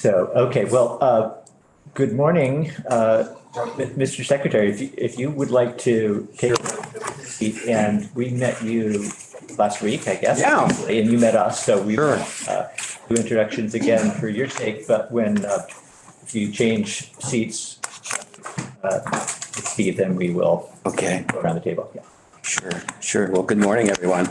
Okay, well, good morning, Mr. Secretary. If you would like to take a seat, and we met you last week, I guess. Yeah. And you met us, so we Sure. will do introductions again for your sake, but if you change seats, Steve, then we will Okay, go around the table. Yeah. sure. Well, good morning, everyone.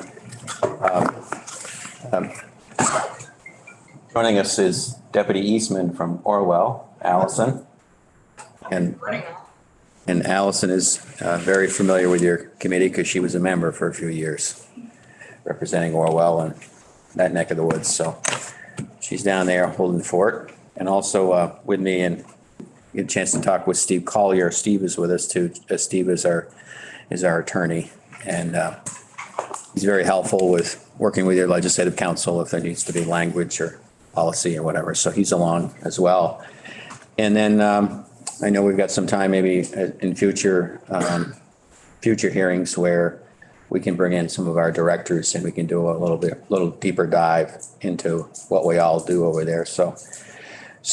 Joining us is Deputy Eastman from Orwell, Allison. And Allison is very familiar with your committee because she was a member for a few years, representing Orwell and that neck of the woods. So she's down there holding the fort. And also with me, and get a chance to talk with Steve Collier. Steve is with us too. Steve is our attorney, and he's very helpful with working with your legislative council if there needs to be language or policy or whatever. So he's along as well. And then I know we've got some time maybe in future hearings where we can bring in some of our directors and we can do a little deeper dive into what we all do over there. So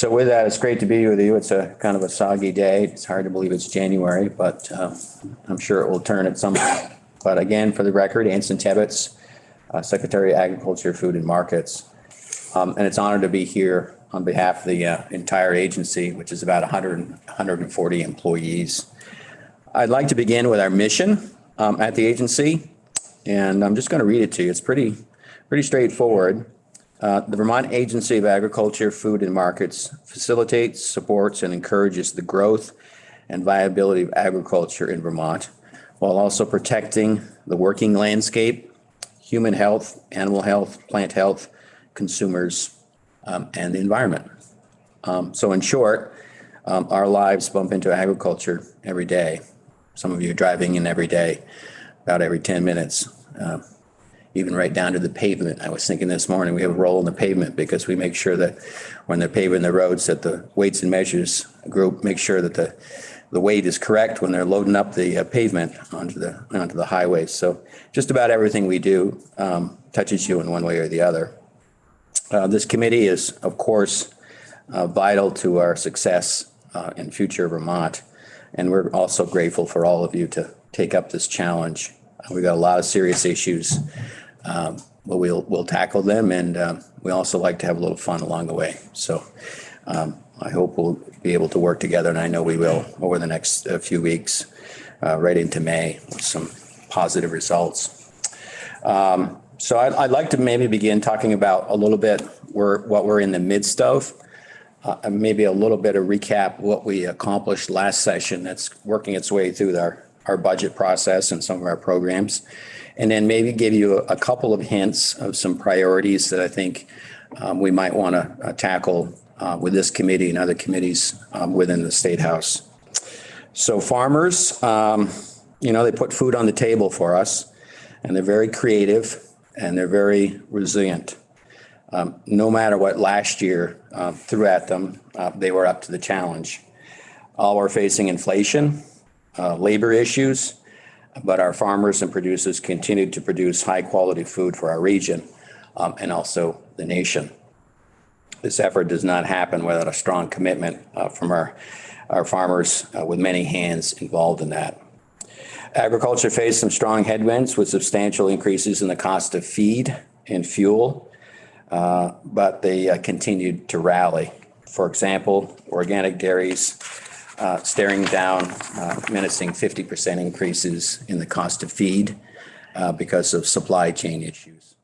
with that, it's great to be with you. It's a kind of a soggy day. It's hard to believe it's January, but I'm sure it will turn at some point. But again, for the record, Anson Tebbetts, Secretary of Agriculture, Food and Markets. And it's an honor to be here on behalf of the entire agency, which is about 140 employees. I'd like to begin with our mission at the agency, and I'm just going to read it to you. It's pretty straightforward. The Vermont Agency of Agriculture, Food and Markets facilitates, supports, and encourages the growth and viability of agriculture in Vermont, while also protecting the working landscape, human health, animal health, plant health, consumers, and the environment. So in short, our lives bump into agriculture every day. Some of you are driving in every day, about every 10 minutes, even right down to the pavement. I was thinking this morning, we have a role in the pavement because we make sure that when they're paving the roads, that the weights and measures group make sure that the weight is correct when they're loading up the pavement onto the highway. So just about everything we do touches you in one way or the other. This committee is, of course, vital to our success in future Vermont. And we're also grateful for all of you to take up this challenge. We've got a lot of serious issues, but we'll tackle them. And we also like to have a little fun along the way. So I hope we'll be able to work together. And I know we will over the next few weeks, right into May, with some positive results. So I'd like to maybe begin talking about a little bit what we're in the midst of, maybe a little bit of recap what we accomplished last session that's working its way through our budget process and some of our programs, and then maybe give you a couple of hints of some priorities that I think we might want to tackle with this committee and other committees within the State House. So farmers, they put food on the table for us, and they're very creative. And they're very resilient. No matter what last year threw at them, they were up to the challenge. All we're facing inflation, labor issues, but our farmers and producers continue to produce high quality food for our region and also the nation. This effort does not happen without a strong commitment from our farmers with many hands involved in that. Agriculture faced some strong headwinds with substantial increases in the cost of feed and fuel, but they continued to rally. For example, organic dairies staring down, menacing 50% increases in the cost of feed because of supply chain issues.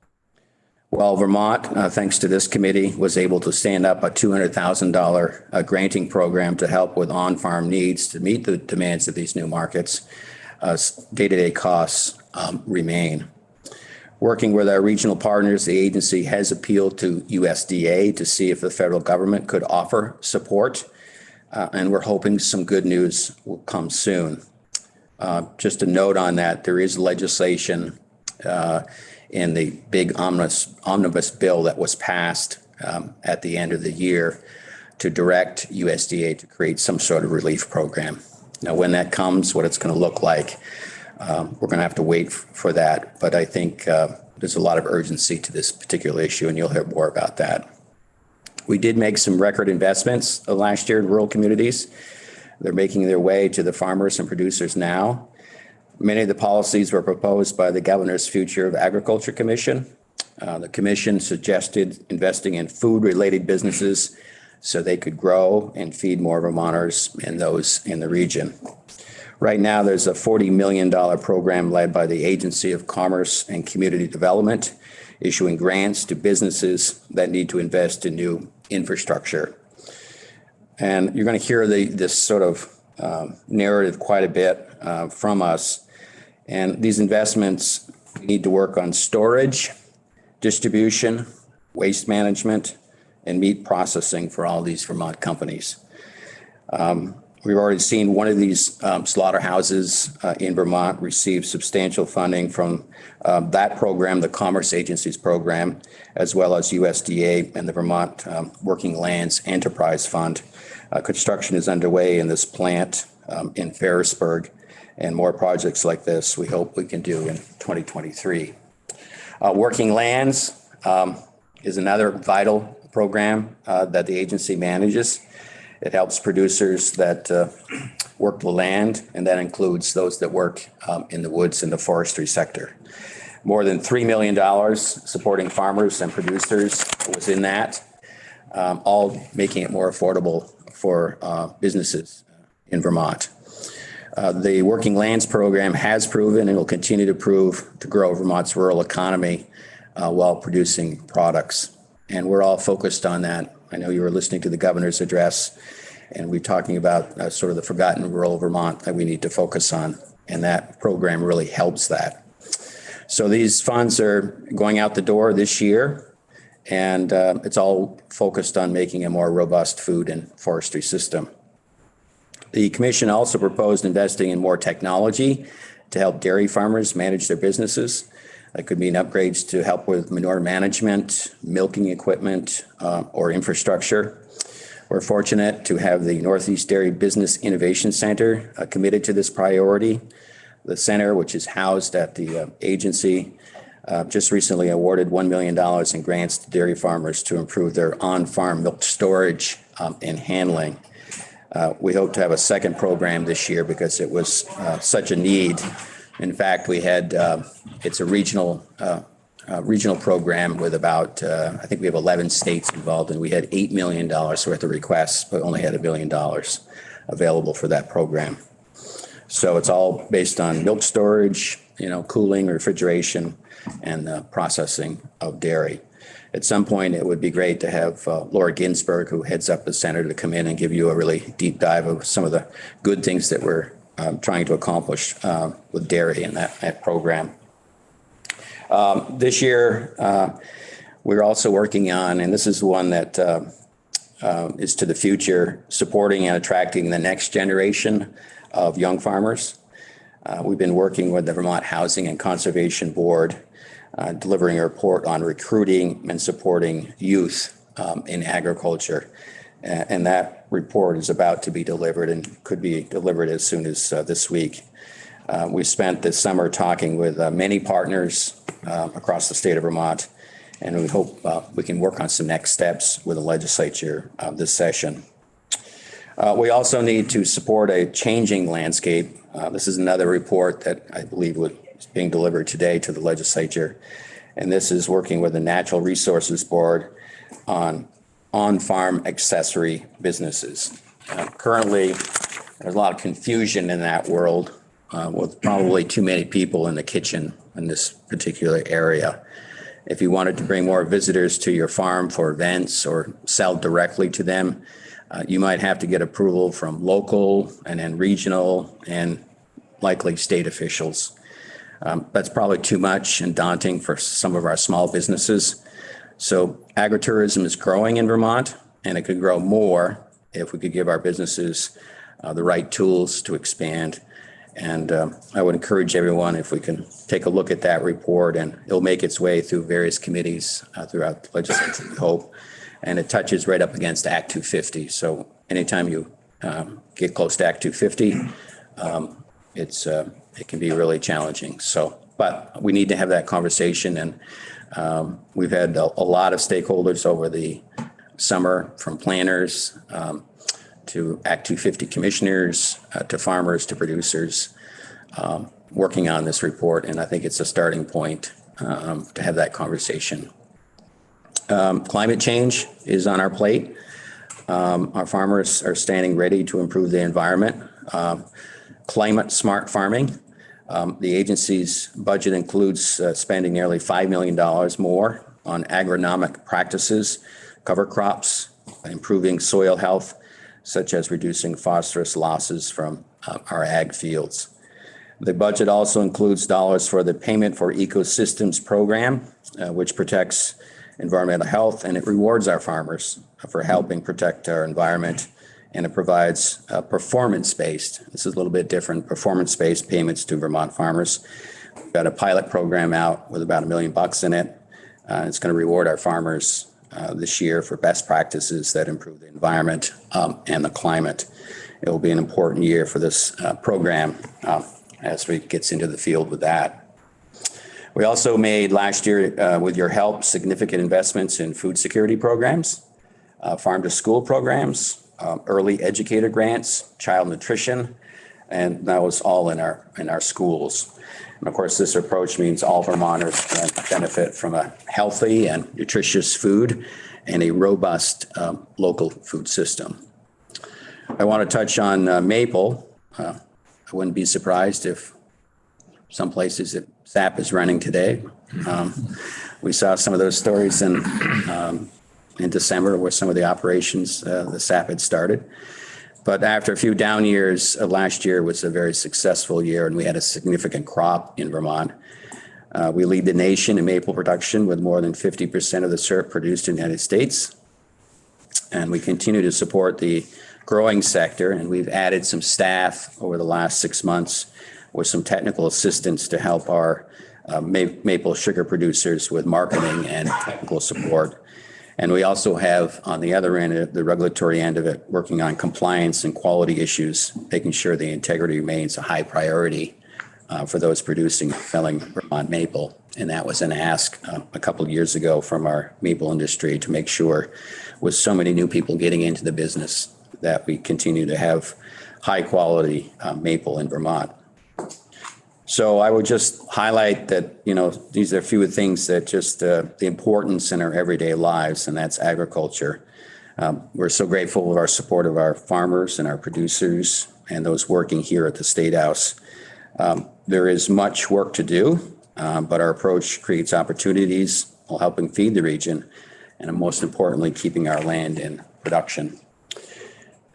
Well, Vermont, thanks to this committee, was able to stand up a $200,000 granting program to help with on-farm needs to meet the demands of these new markets. Day-to-day costs remain. Working with our regional partners, the agency has appealed to USDA to see if the federal government could offer support, and we're hoping some good news will come soon. Just a note on that, there is legislation in the big omnibus bill that was passed at the end of the year to direct USDA to create some sort of relief program. Now, when that comes, what it's going to look like, we're going to have to wait for that. But I think there's a lot of urgency to this particular issue, and you'll hear more about that. We did make some record investments last year in rural communities. They're making their way to the farmers and producers now. Many of the policies were proposed by the Governor's Future of Agriculture Commission. The commission suggested investing in food-related businesses so they could grow and feed more Vermonters and those in the region. Right now, there's a $40 million program led by the Agency of Commerce and Community Development, issuing grants to businesses that need to invest in new infrastructure. And you're going to hear this sort of narrative quite a bit from us. And these investments need to work on storage, distribution, waste management, and meat processing for all these Vermont companies. We've already seen one of these slaughterhouses in Vermont receive substantial funding from that program, the Commerce Agency's program, as well as USDA and the Vermont Working Lands Enterprise Fund. Construction is underway in this plant in Ferrisburg, and more projects like this we hope we can do in 2023. Working Lands is another vital program that the agency manages. It helps producers that work the land, and that includes those that work in the woods and the forestry sector. More than $3 million supporting farmers and producers was in that, all making it more affordable for businesses in Vermont. The Working Lands program has proven and will continue to prove to grow Vermont's rural economy while producing products. And we're all focused on that. I know you were listening to the governor's address, and we're talking about sort of the forgotten rural Vermont that we need to focus on. And that program really helps that. So these funds are going out the door this year, and it's all focused on making a more robust food and forestry system. The commission also proposed investing in more technology to help dairy farmers manage their businesses. That could mean upgrades to help with manure management, milking equipment, or infrastructure. We're fortunate to have the Northeast Dairy Business Innovation Center committed to this priority. The center, which is housed at the agency, just recently awarded $1 million in grants to dairy farmers to improve their on-farm milk storage and handling. We hope to have a second program this year because it was such a need. In fact, we had, it's a regional program with about, I think we have 11 states involved, and we had $8 million worth of requests, but only had $1 million available for that program. So it's all based on milk storage, cooling, refrigeration, and processing of dairy. At some point, it would be great to have Laura Ginsburg, who heads up the center, to come in and give you a really deep dive of some of the good things that we're trying to accomplish with dairy in that program. This year, we're also working on, and this is one that is to the future, supporting and attracting the next generation of young farmers. We've been working with the Vermont Housing and Conservation Board, delivering a report on recruiting and supporting youth in agriculture. And that report is about to be delivered and could be delivered as soon as this week. We spent this summer talking with many partners across the state of Vermont, and we hope we can work on some next steps with the legislature this session. We also need to support a changing landscape. This is another report that I believe is being delivered today to the legislature, and this is working with the Natural Resources Board on farm accessory businesses. Currently, there's a lot of confusion in that world with probably too many people in the kitchen in this particular area. If you wanted to bring more visitors to your farm for events or sell directly to them, you might have to get approval from local and then regional and likely state officials. That's probably too much and daunting for some of our small businesses. So agritourism is growing in Vermont, and it could grow more if we could give our businesses the right tools to expand. And I would encourage everyone, if we can take a look at that report, and it'll make its way through various committees throughout the legislature, we hope. And it touches right up against Act 250. So anytime you get close to Act 250, it can be really challenging. So, but we need to have that conversation, and we've had a lot of stakeholders over the summer from planners to Act 250 commissioners, to farmers, to producers, working on this report. And I think it's a starting point to have that conversation. Climate change is on our plate. Our farmers are standing ready to improve the environment. Climate smart farming. The agency's budget includes spending nearly $5 million more on agronomic practices, cover crops, improving soil health, such as reducing phosphorus losses from our ag fields. The budget also includes dollars for the Payment for Ecosystems program, which protects environmental health, and it rewards our farmers for helping protect our environment. And it provides performance-based, this is a little bit different, performance-based payments to Vermont farmers. We've got a pilot program out with about $1 million in it. It's going to reward our farmers this year for best practices that improve the environment and the climate. It will be an important year for this program as we get into the field with that. We also made last year, with your help, significant investments in food security programs, farm to school programs, early educator grants, child nutrition, and that was all in our schools. And of course, this approach means all Vermonters can benefit from a healthy and nutritious food and a robust local food system. I want to touch on maple. I wouldn't be surprised if some places that SAP is running today. We saw some of those stories in December where some of the operations the SAP had started. But after a few down years, last year was a very successful year, and we had a significant crop in Vermont. We lead the nation in maple production with more than 50% of the syrup produced in the United States. And we continue to support the growing sector, and we've added some staff over the last 6 months with some technical assistance to help our maple sugar producers with marketing and technical support. And we also have, on the other end, the regulatory end of it, working on compliance and quality issues, making sure the integrity remains a high priority for those producing, selling Vermont maple. And that was an ask a couple of years ago from our maple industry to make sure, with so many new people getting into the business, that we continue to have high quality maple in Vermont. So I would just highlight that, these are a few things that just the importance in our everyday lives, and that's agriculture. We're so grateful for our support of our farmers and our producers and those working here at the State House. There is much work to do, but our approach creates opportunities while helping feed the region, and most importantly, keeping our land in production.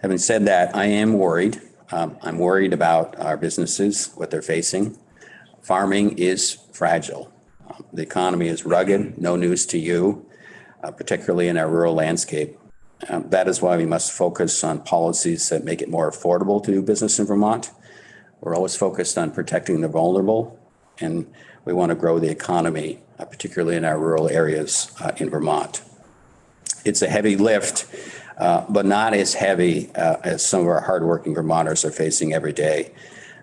Having said that, I am worried. I'm worried about our businesses, what they're facing. Farming is fragile. The economy is rugged, no news to you, particularly in our rural landscape. That is why we must focus on policies that make it more affordable to do business in Vermont. We're always focused on protecting the vulnerable, and we want to grow the economy, particularly in our rural areas in Vermont. It's a heavy lift, but not as heavy as some of our hardworking Vermonters are facing every day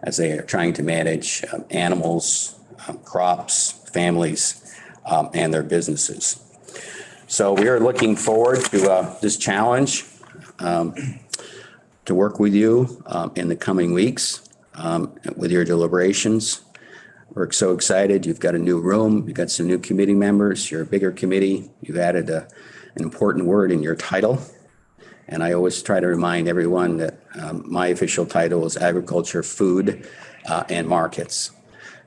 as they are trying to manage animals, crops, families, and their businesses. So we are looking forward to this challenge, to work with you in the coming weeks with your deliberations. We're so excited. You've got a new room. You've got some new committee members. You're a bigger committee. You've added an important word in your title. And I always try to remind everyone that my official title is Agriculture, Food, and Markets.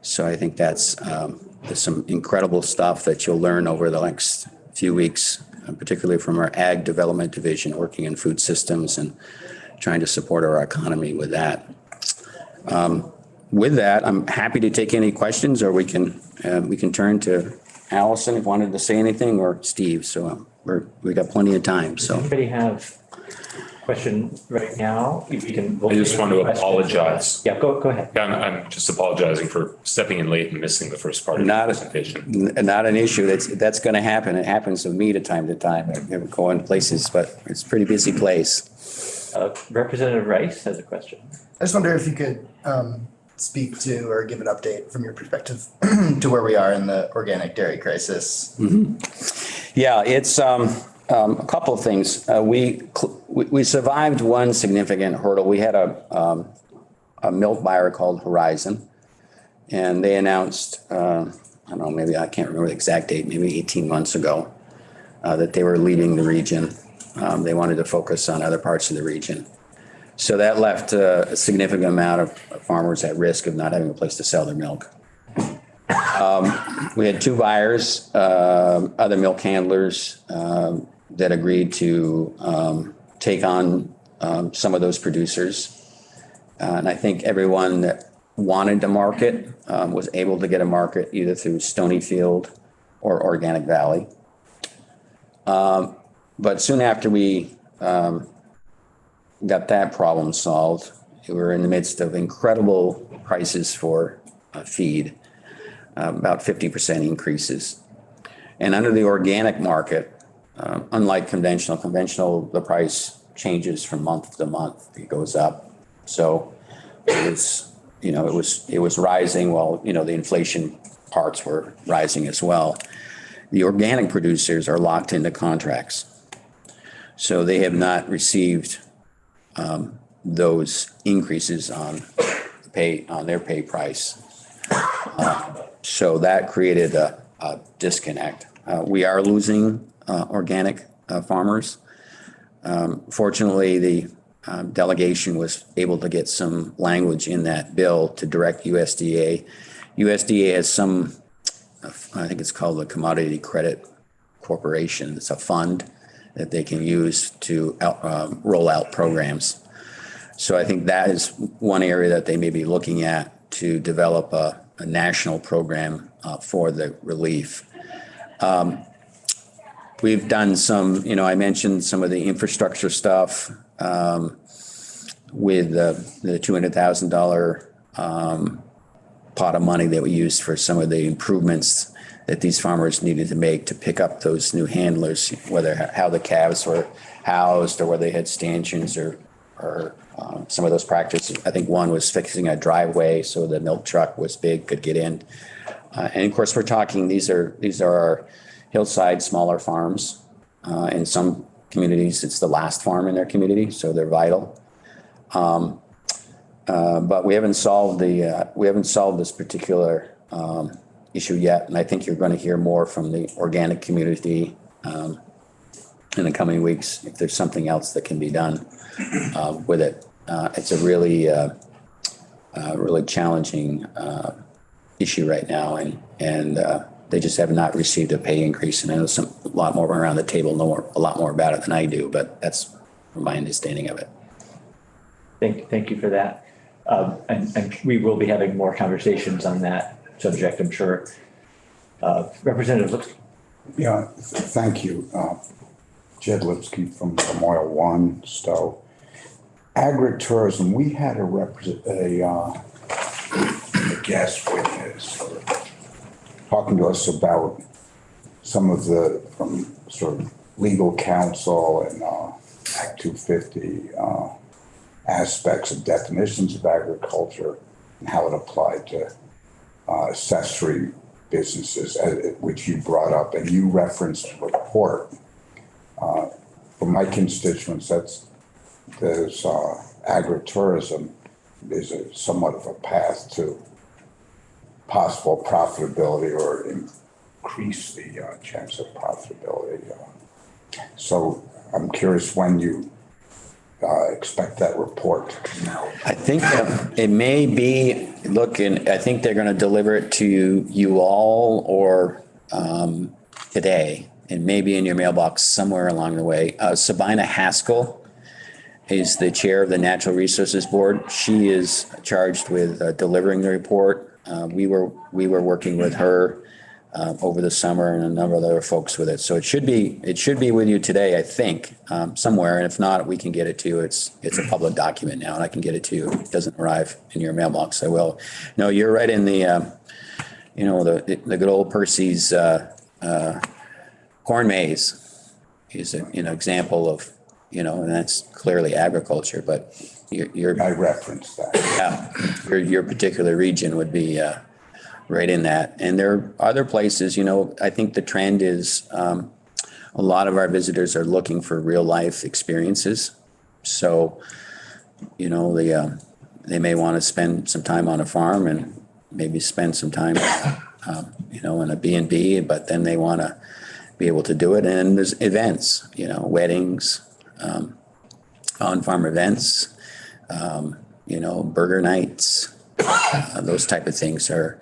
So I think there's some incredible stuff that you'll learn over the next few weeks, particularly from our Ag Development Division, working in food systems and trying to support our economy with that. With that, I'm happy to take any questions, or we can turn to Allison if wanted to say anything, or Steve. So we got plenty of time. So anybody have a question right now? You can. I just want to apologize. Yeah, go ahead. Yeah, I'm just apologizing for stepping in late and missing the first part of the presentation. Not an issue. That's going to happen. It happens to me to time. I go in places, but it's a pretty busy place. Representative Rice has a question. I just wonder if you could speak to or give an update from your perspective to where we are in the organic dairy crisis. Mm-hmm. Yeah, it's A couple of things. We survived one significant hurdle. We had a milk buyer called Horizon, and they announced, I don't know, maybe I can't remember the exact date, maybe 18 months ago, that they were leaving the region. They wanted to focus on other parts of the region. So that left a significant amount of farmers at risk of not having a place to sell their milk. We had two buyers, other milk handlers, that agreed to take on some of those producers. And I think everyone that wanted to market was able to get a market either through Stonyfield or Organic Valley. But soon after we got that problem solved, we were in the midst of incredible prices for feed, about 50% increases. And under the organic market, unlike conventional, the price changes from month to month. It goes up. So it was rising while, the inflation parts were rising as well. The organic producers are locked into contracts. So they have not received those increases on their pay price. So that created a disconnect. We are losing organic farmers. Fortunately, the delegation was able to get some language in that bill to direct USDA. USDA has some, I think it's called the Commodity Credit Corporation. It's a fund that they can use to roll out programs. So I think that is one area that they may be looking at to develop a national program for the relief. We've done some, I mentioned some of the infrastructure stuff with the $200,000 pot of money that we used for some of the improvements that these farmers needed to make to pick up those new handlers, whether how the calves were housed or whether they had stanchions or some of those practices. I think one was fixing a driveway so the milk truck was big, could get in. And of course, we're talking, these are our hillside, smaller farms. In some communities, it's the last farm in their community, so they're vital. But we haven't solved this particular issue yet, and I think you're going to hear more from the organic community in the coming weeks if there's something else that can be done with it. It's a really challenging issue right now, and they just have not received a pay increase. And I know a lot more around the table know a lot more about it than I do, but that's my understanding of it. Thank you for that. And we will be having more conversations on that subject, I'm sure. Representative Lipsky. Yeah, thank you. Jed Lipsky from Memorial One, Stowe. Agritourism, we had a guest witness talking to us about some of the, from sort of legal counsel and Act 250 aspects of definitions of agriculture and how it applied to accessory businesses, which you brought up, and you referenced a report. For my constituents, there's agritourism is somewhat of a path to possible profitability or increase the chance of profitability. So I'm curious when you expect that report to come out. I think it may be looking, I think they're going to deliver it to you all or today, and maybe in your mailbox somewhere along the way. Sabina Haskell is the chair of the Natural Resources Board. She is charged with delivering the report. We were working with her over the summer and a number of other folks with it. So it should be with you today, I think, somewhere. And if not, we can get it to you. It's a public document now, and I can get it to you. If it doesn't arrive in your mailbox, I will. No, you're right in the, the good old Percy's corn maze is an example of, and that's clearly agriculture, but I referenced that. Yeah, your particular region would be right in that. And there are other places, I think the trend is a lot of our visitors are looking for real life experiences. So, you know, they may want to spend some time on a farm and maybe spend some time, you know, in a B&B, but then they want to be able to do it. And there's events, you know, weddings, on-farm events, you know, burger nights, those type of things are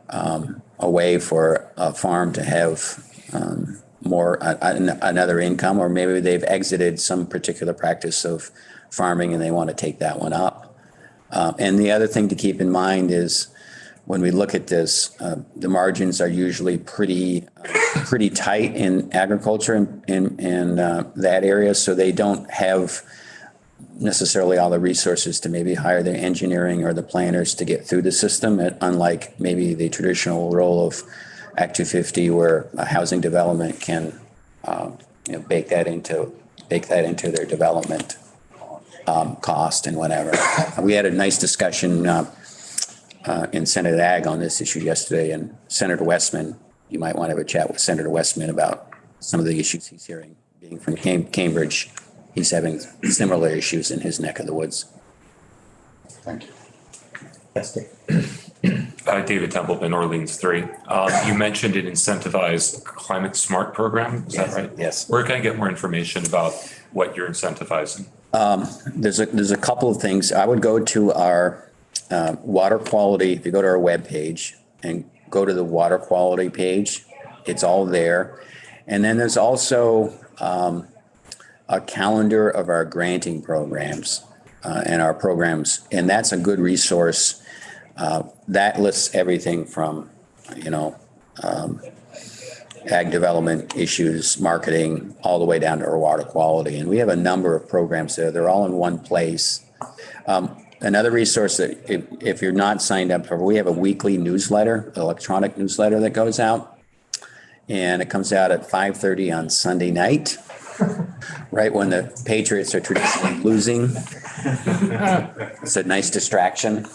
a way for a farm to have more another income, or maybe they've exited some particular practice of farming and they want to take that one up. And the other thing to keep in mind is when we look at this, the margins are usually pretty tight in agriculture in that area, so they don't have necessarily all the resources to maybe hire the engineering or the planners to get through the system, unlike maybe the traditional role of Act 250, where a housing development can you know, bake that into their development cost and whatever. We had a nice discussion in Senate Ag on this issue yesterday, and Senator Westman, you might want to have a chat with Senator Westman about some of the issues he's hearing. Being from Cambridge, he's having similar issues in his neck of the woods. Thank you. Yes, Dave. David Templeman, Orleans 3. You mentioned an incentivized climate smart program. Is that right? Yes. Where can I get more information about what you're incentivizing? There's a couple of things. I would go to our water quality. If you go to our webpage and go to the water quality page, it's all there. And then there's also a calendar of our granting programs and our programs, and that's a good resource. That lists everything from, you know, ag development issues, marketing, all the way down to our water quality. And we have a number of programs there. They're all in one place. Another resource that if you're not signed up for, we have a weekly newsletter, electronic newsletter that goes out. And it comes out at 5:30 on Sunday night, right when the Patriots are traditionally losing. It's a nice distraction.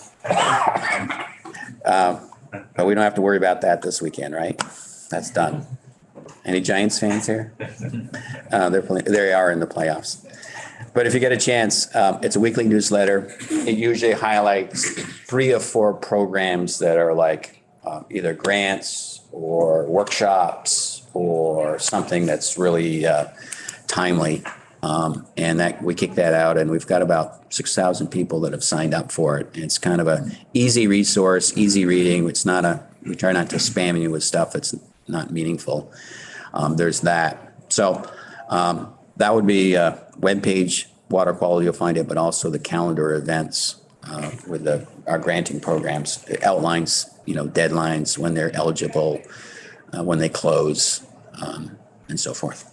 But we don't have to worry about that this weekend, right? That's done. Any Giants fans here? They are in the playoffs. But if you get a chance, it's a weekly newsletter. It usually highlights 3 or 4 programs that are like either grants or workshops or something that's really timely. And that we kick that out, and we've got about 6,000 people that have signed up for it. And it's kind of a easy resource, easy reading. We try not to spam you with stuff that's not meaningful. There's that. So that would be webpage, water quality, you'll find it, but also the calendar events with our granting programs. It outlines, you know, deadlines, when they're eligible, when they close, and so forth.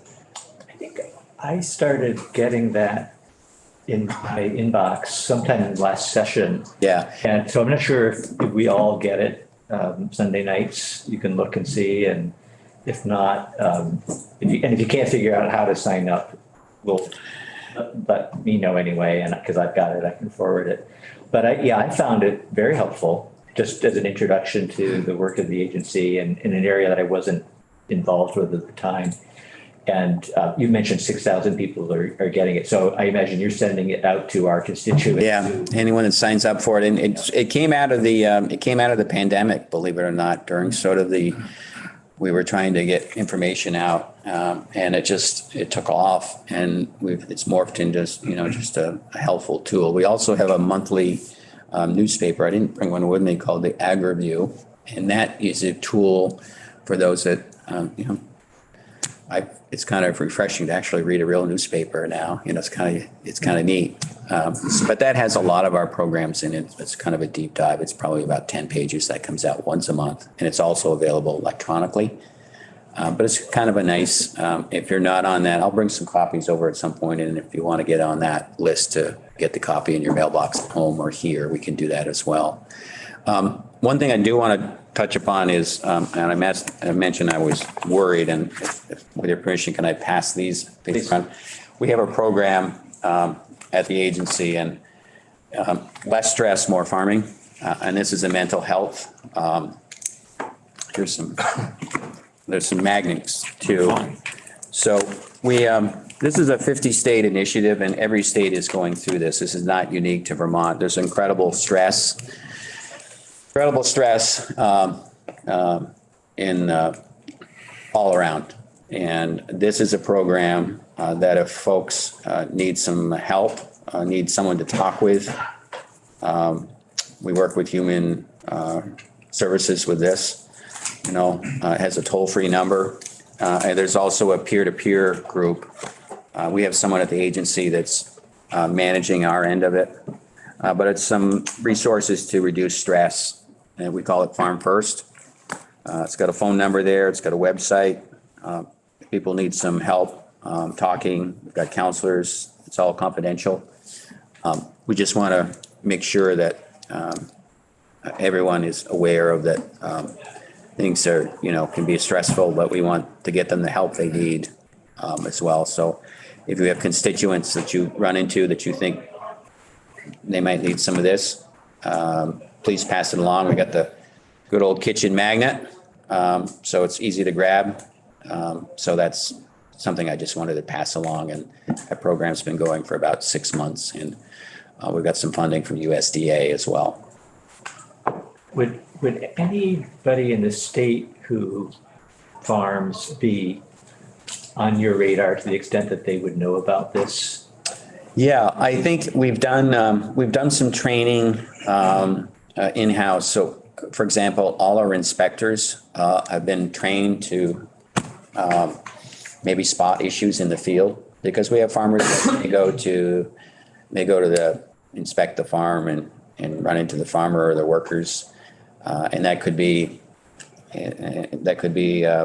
I started getting that in my inbox sometime in the last session. Yeah. And so I'm not sure if we all get it. Sunday nights, you can look and see, and if not, if you can't figure out how to sign up, we'll let me know anyway, and because I've got it, I can forward it. But I found it very helpful, just as an introduction to the work of the agency and in an area that I wasn't involved with at the time. And you mentioned 6,000 people are getting it. So I imagine you're sending it out to our constituents. Yeah, anyone that signs up for it. And it came out of the pandemic, believe it or not, during sort of we were trying to get information out, and it took off, and it's morphed into just a helpful tool. We also have a monthly newspaper. I didn't bring one with me, called the Ag Review, and that is a tool for those that it's kind of refreshing to actually read a real newspaper now. It's kind of neat. But that has a lot of our programs in it. It's kind of a deep dive. It's probably about 10 pages that comes out once a month. And it's also available electronically. But it's kind of a nice, if you're not on that, I'll bring some copies over at some point. And if you want to get on that list to get the copy in your mailbox at home or here, we can do that as well. One thing I do want to touch upon is, and I mentioned I was worried, and with your permission, can I pass these around? We have a program at the agency, and less stress, more farming, and this is a mental health. There's some magnets too. So this is a 50-state initiative, and every state is going through this. This is not unique to Vermont. There's incredible stress in all around. And this is a program that if folks need some help, need someone to talk with, we work with Human Services with this. It has a toll-free number. And there's also a peer-to-peer group. We have someone at the agency that's managing our end of it. But it's some resources to reduce stress, and we call it Farm First. It's got a phone number there. It's got a website. If people need some help talking, we've got counselors. It's all confidential. We just want to make sure that everyone is aware of that. Things are, can be stressful, but we want to get them the help they need as well. So if you have constituents that you run into that you think they might need some of this, please pass it along. We got the good old kitchen magnet, so it's easy to grab. So that's something I just wanted to pass along. And that program's been going for about 6 months, and we've got some funding from USDA as well. Would anybody in the state who farms be on your radar to the extent that they would know about this? Yeah, I think we've done some training in-house. So, for example, all our inspectors have been trained to maybe spot issues in the field, because we have farmers that they go to inspect the farm and run into the farmer or the workers. And that could be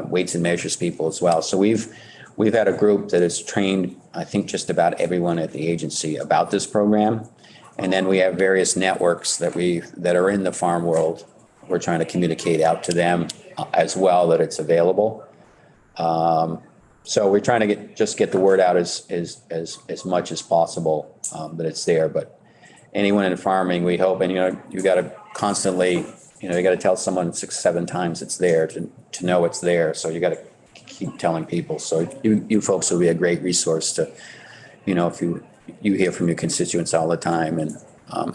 weights and measures people as well. So we've had a group that has trained, I think, just about everyone at the agency about this program. And then we have various networks that are in the farm world. We're trying to communicate out to them as well that it's available. So we're trying to get the word out as much as possible that it's there. But anyone in farming, we hope, and you got to constantly. You got to tell someone 6-7 times it's there to know it's there. So you got to keep telling people. So you folks will be a great resource to, if you hear from your constituents all the time. And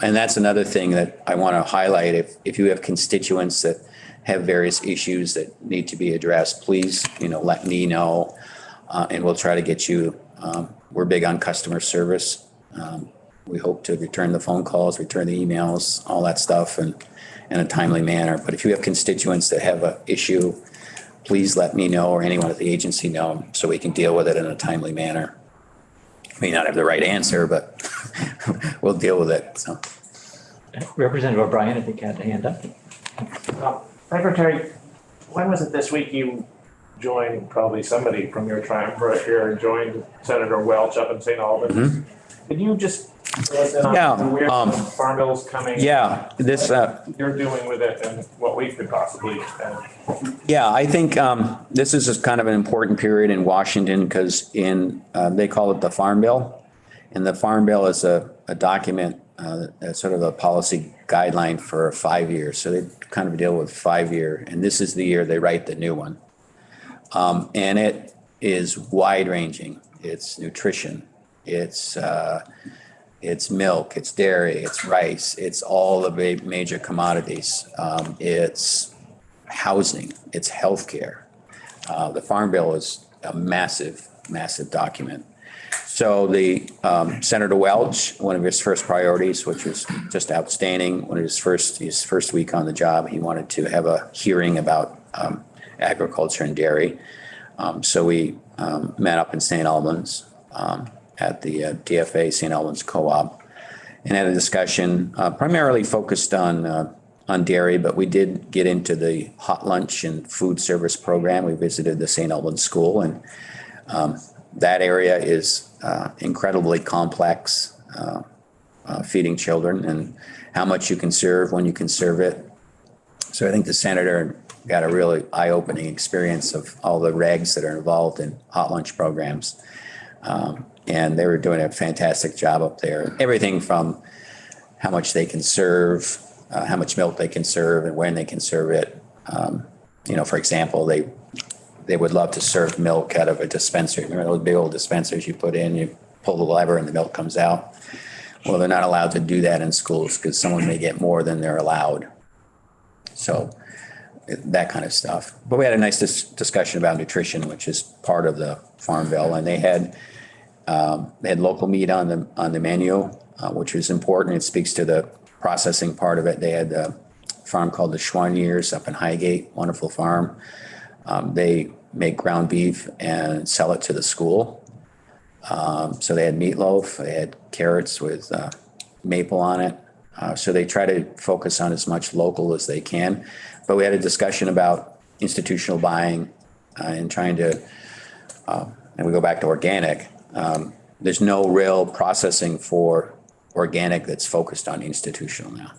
that's another thing that I want to highlight. If you have constituents that have various issues that need to be addressed, please, let me know. And we'll try to get you, we're big on customer service. We hope to return the phone calls, return the emails, all that stuff, and in a timely manner. But if you have constituents that have an issue, please let me know or anyone at the agency know so we can deal with it in a timely manner. May not have the right answer, but we'll deal with it. So, Representative O'Brien, I think you had a hand up. Secretary, when was it this week you joined, probably somebody from your triumvirate here, joined Senator Welch up in St. Albans? Mm-hmm. Could you just where Farm Bill's coming? Yeah, this you're doing with it and what we could possibly Yeah, I think this is kind of an important period in Washington because they call it the Farm Bill. And the Farm Bill is a document, sort of a policy guideline for 5 years. So they kind of deal with 5 year, and this is the year they write the new one. And it is wide ranging. It's nutrition. It's milk, it's dairy, it's rice, it's all the major commodities. It's housing, it's healthcare. The Farm Bill is a massive, massive document. So the Senator Welch, one of his first priorities, which was just outstanding, his first week on the job, he wanted to have a hearing about agriculture and dairy. So we met up in St. Albans. At the DFA St. Albans Co-op, and had a discussion primarily focused on dairy, but we did get into the hot lunch and food service program. We visited the St. Albans School, and that area is incredibly complex, feeding children and how much you can serve, when you can serve it. So I think the senator got a really eye-opening experience of all the regs that are involved in hot lunch programs. And they were doing a fantastic job up there. Everything from how much they can serve, how much milk they can serve, and when they can serve it. For example, they would love to serve milk out of a dispenser. Remember those big old dispensers you put in, you pull the lever and the milk comes out? Well, they're not allowed to do that in schools because someone may get more than they're allowed. So that kind of stuff. But we had a nice discussion about nutrition, which is part of the Farm Bill, and they had local meat on the menu, which is important. It speaks to the processing part of it. They had a farm called the Schwaniers up in Highgate, wonderful farm. They make ground beef and sell it to the school. So they had meatloaf, they had carrots with maple on it. So they try to focus on as much local as they can. But we had a discussion about institutional buying and trying to, and we go back to organic. There's no real processing for organic that's focused on institutional now.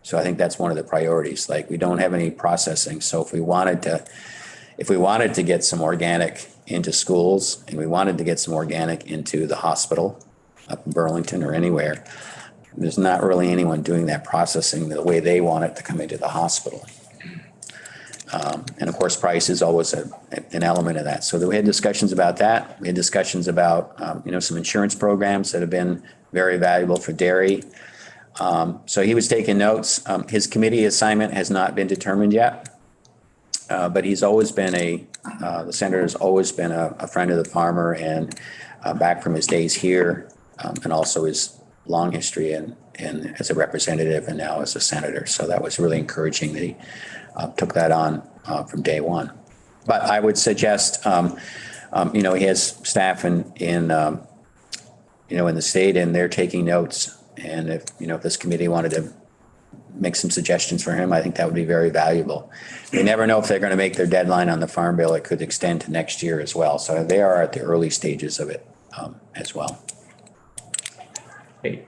So I think that's one of the priorities. Like, we don't have any processing. So if we wanted to get some organic into schools, and we wanted to get some organic into the hospital up in Burlington or anywhere, there's not really anyone doing that processing the way they want it to come into the hospital. And of course, price is always an element of that. So we had discussions about that. We had discussions about, some insurance programs that have been very valuable for dairy. So he was taking notes. His committee assignment has not been determined yet. But he's always been the senator has always been a friend of the farmer, and back from his days here, and also his long history and as a representative and now as a senator. So that was really encouraging that he took that on from day one. But I would suggest, he has staff in the state, and they're taking notes. And if this committee wanted to make some suggestions for him, I think that would be very valuable. They never know if they're going to make their deadline on the Farm Bill. It could extend to next year as well. So they are at the early stages of it as well. Hey,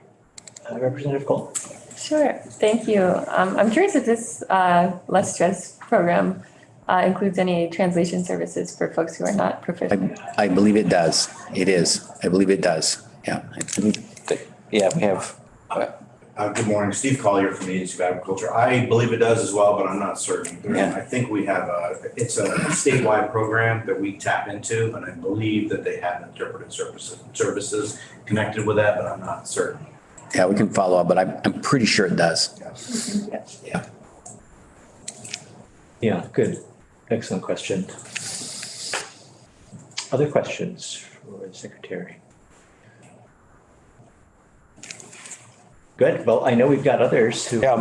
Representative Cole? Sure, thank you. I'm curious if this Less Stress program includes any translation services for folks who are not proficient. I believe it does. It is. I believe it does. Yeah. Yeah, we have. Good morning, Steve Collier from the Agency of Agriculture. I believe it does as well, but I'm not certain. Yeah. I think we have it's a statewide program that we tap into, and I believe that they have interpretive services connected with that, but I'm not certain. Yeah, we can follow up, but I'm pretty sure it does. Yes. Yeah. Yeah, good. Excellent question. Other questions for the secretary? Good. Well, I know we've got others who. Yeah,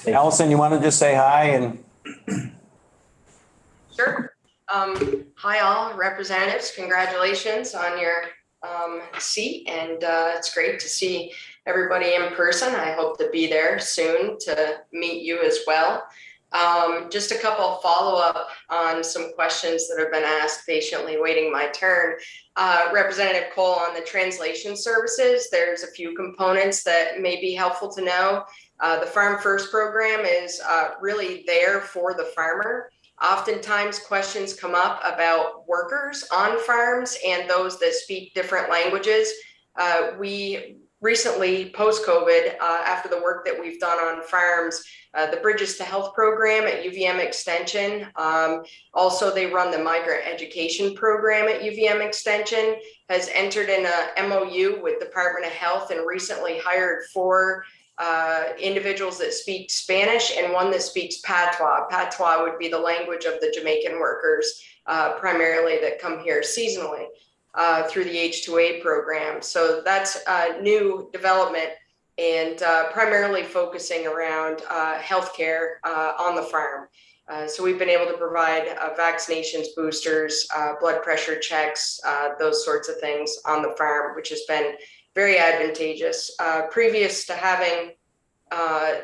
Allison, you want to just say hi and. Sure. Hi, all representatives. Congratulations on your seat, and it's great to see everybody in person. I hope to be there soon to meet you as well. Just a couple of follow-up on some questions that have been asked, patiently waiting my turn. Representative Cole, on the translation services, there's a few components that may be helpful to know. The Farm First program is really there for the farmer. Oftentimes questions come up about workers on farms and those that speak different languages. We recently, post-COVID, after the work that we've done on farms, the Bridges to Health program at UVM Extension. Also, they run the Migrant Education program at UVM Extension, has entered in a MOU with Department of Health and recently hired 4 individuals that speak Spanish and 1 that speaks Patois. Patois would be the language of the Jamaican workers, primarily that come here seasonally through the H-2A program. So that's a new development, and primarily focusing around healthcare on the farm. So we've been able to provide vaccinations, boosters, blood pressure checks, those sorts of things on the farm, which has been very advantageous. Previous to having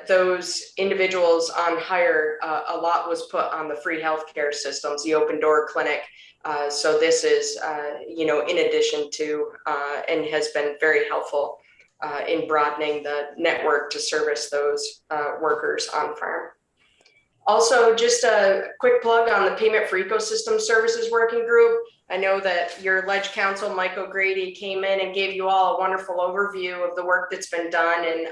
those individuals on hire, a lot was put on the free healthcare systems, the open door clinic. So this is, in addition to, and has been very helpful in broadening the network to service those workers on farm. Also, just a quick plug on the Payment for Ecosystem Services Working Group. I know that your Ledge Counsel, Mike O'Grady, came in and gave you all a wonderful overview of the work that's been done. And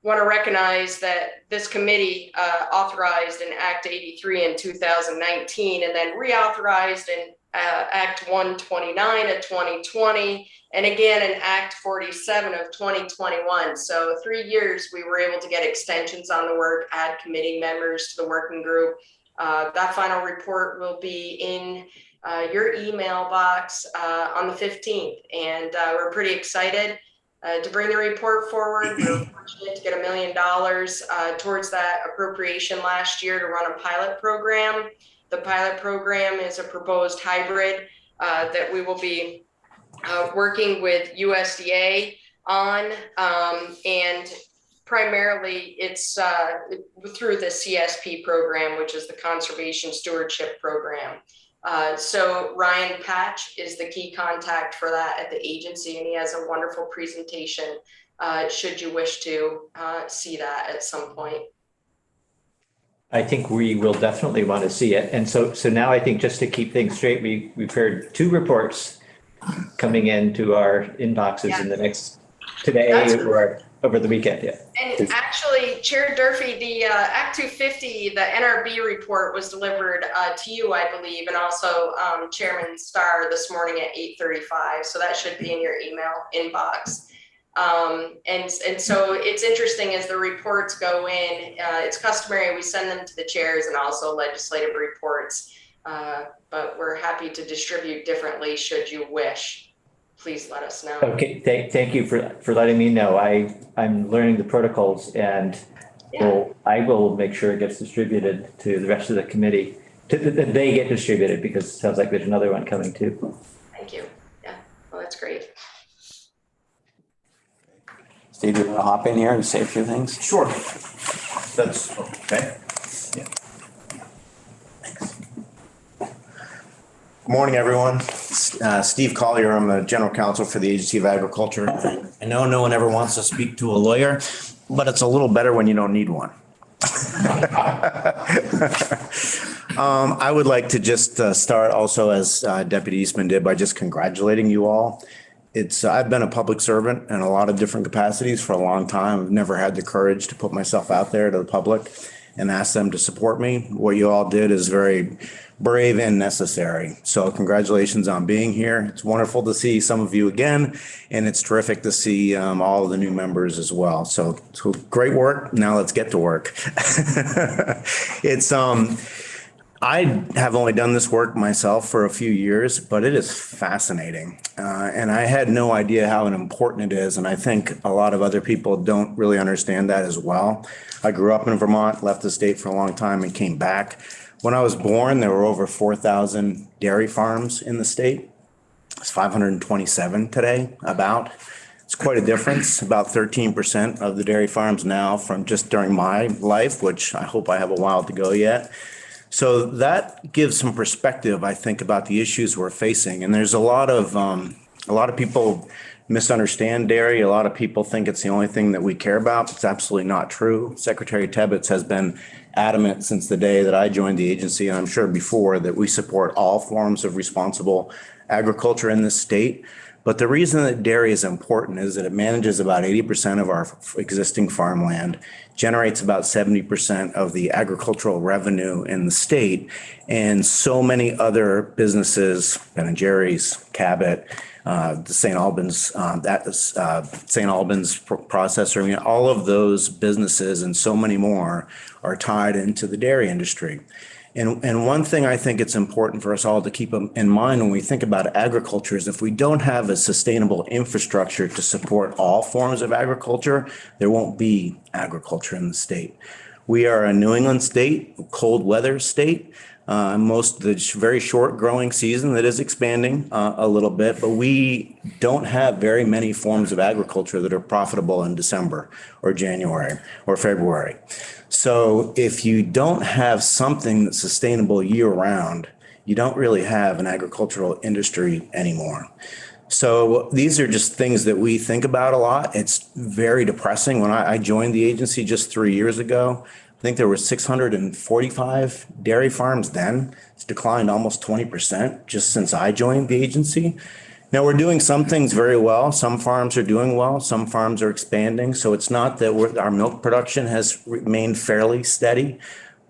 want to recognize that this committee authorized in Act 83 in 2019 and then reauthorized in Act 129 of 2020 and again in Act 47 of 2021. So 3 years we were able to get extensions on the work, add committee members to the working group. That final report will be in your email box on the 15th, and we're pretty excited to bring the report forward. We're fortunate to get $1 million towards that appropriation last year to run a pilot program. The pilot program is a proposed hybrid that we will be working with USDA on, and primarily it's through the CSP program, which is the Conservation Stewardship Program. So Ryan Patch is the key contact for that at the agency, and he has a wonderful presentation should you wish to see that at some point. I think we will definitely want to see it. And so now I think just to keep things straight, we've heard 2 reports coming into our inboxes in the next today or over the weekend. Yeah. And actually, Chair Durfee, the Act 250, the NRB report was delivered to you, I believe, and also Chairman Starr this morning at 8:35. So that should be in your email inbox. And so it's interesting as the reports go in, it's customary we send them to the chairs and also legislative reports, but we're happy to distribute differently should you wish. Please let us know. Okay, thank you for letting me know. I'm learning the protocols, and I will make sure it gets distributed to the rest of the committee. They get distributed because it sounds like there's another one coming too. Thank you. Yeah, well, that's great. Steve, you want to hop in here and say a few things? Sure. That's okay. Yeah. Good morning, everyone. Steve Collier, I'm the general counsel for the Agency of Agriculture. I know no one ever wants to speak to a lawyer, but it's a little better when you don't need one. I would like to just start also as Deputy Eastman did by just congratulating you all. I've been a public servant in a lot of different capacities for a long time. I've never had the courage to put myself out there to the public and ask them to support me. What you all did is very brave and necessary. So congratulations on being here. It's wonderful to see some of you again, and it's terrific to see all of the new members as well. So great work. Now let's get to work. I have only done this work myself for a few years, but it is fascinating. And I had no idea how important it is. And I think a lot of other people don't really understand that as well. I grew up in Vermont, left the state for a long time and came back. When I was born, there were over 4,000 dairy farms in the state. It's 527 today, about. It's quite a difference, about 13% of the dairy farms now from just during my life, which I hope I have a while to go yet. So that gives some perspective, I think, about the issues we're facing. And there's a lot of people misunderstand dairy. A lot of people think it's the only thing that we care about. It's absolutely not true. Secretary Tebbetts has been adamant since the day that I joined the agency, and I'm sure before, that we support all forms of responsible agriculture in this state. But the reason that dairy is important is that it manages about 80% of our existing farmland, generates about 70% of the agricultural revenue in the state, and so many other businesses, Ben & Jerry's, Cabot, the St. Albans, St. Albans processor, I mean, all of those businesses and so many more are tied into the dairy industry. And one thing I think it's important for us all to keep in mind when we think about agriculture is if we don't have a sustainable infrastructure to support all forms of agriculture, there won't be agriculture in the state. We are a New England state, cold weather state. Most of the very short growing season that is expanding a little bit, but we don't have very many forms of agriculture that are profitable in December or January or February. So if you don't have something that's sustainable year round, you don't really have an agricultural industry anymore. So these are just things that we think about a lot. It's very depressing. When I joined the agency just 3 years ago, I think there were 645 dairy farms then. It's declined almost 20% just since I joined the agency. Now, we're doing some things very well. Some farms are doing well. Some farms are expanding. So it's not that our milk production has remained fairly steady.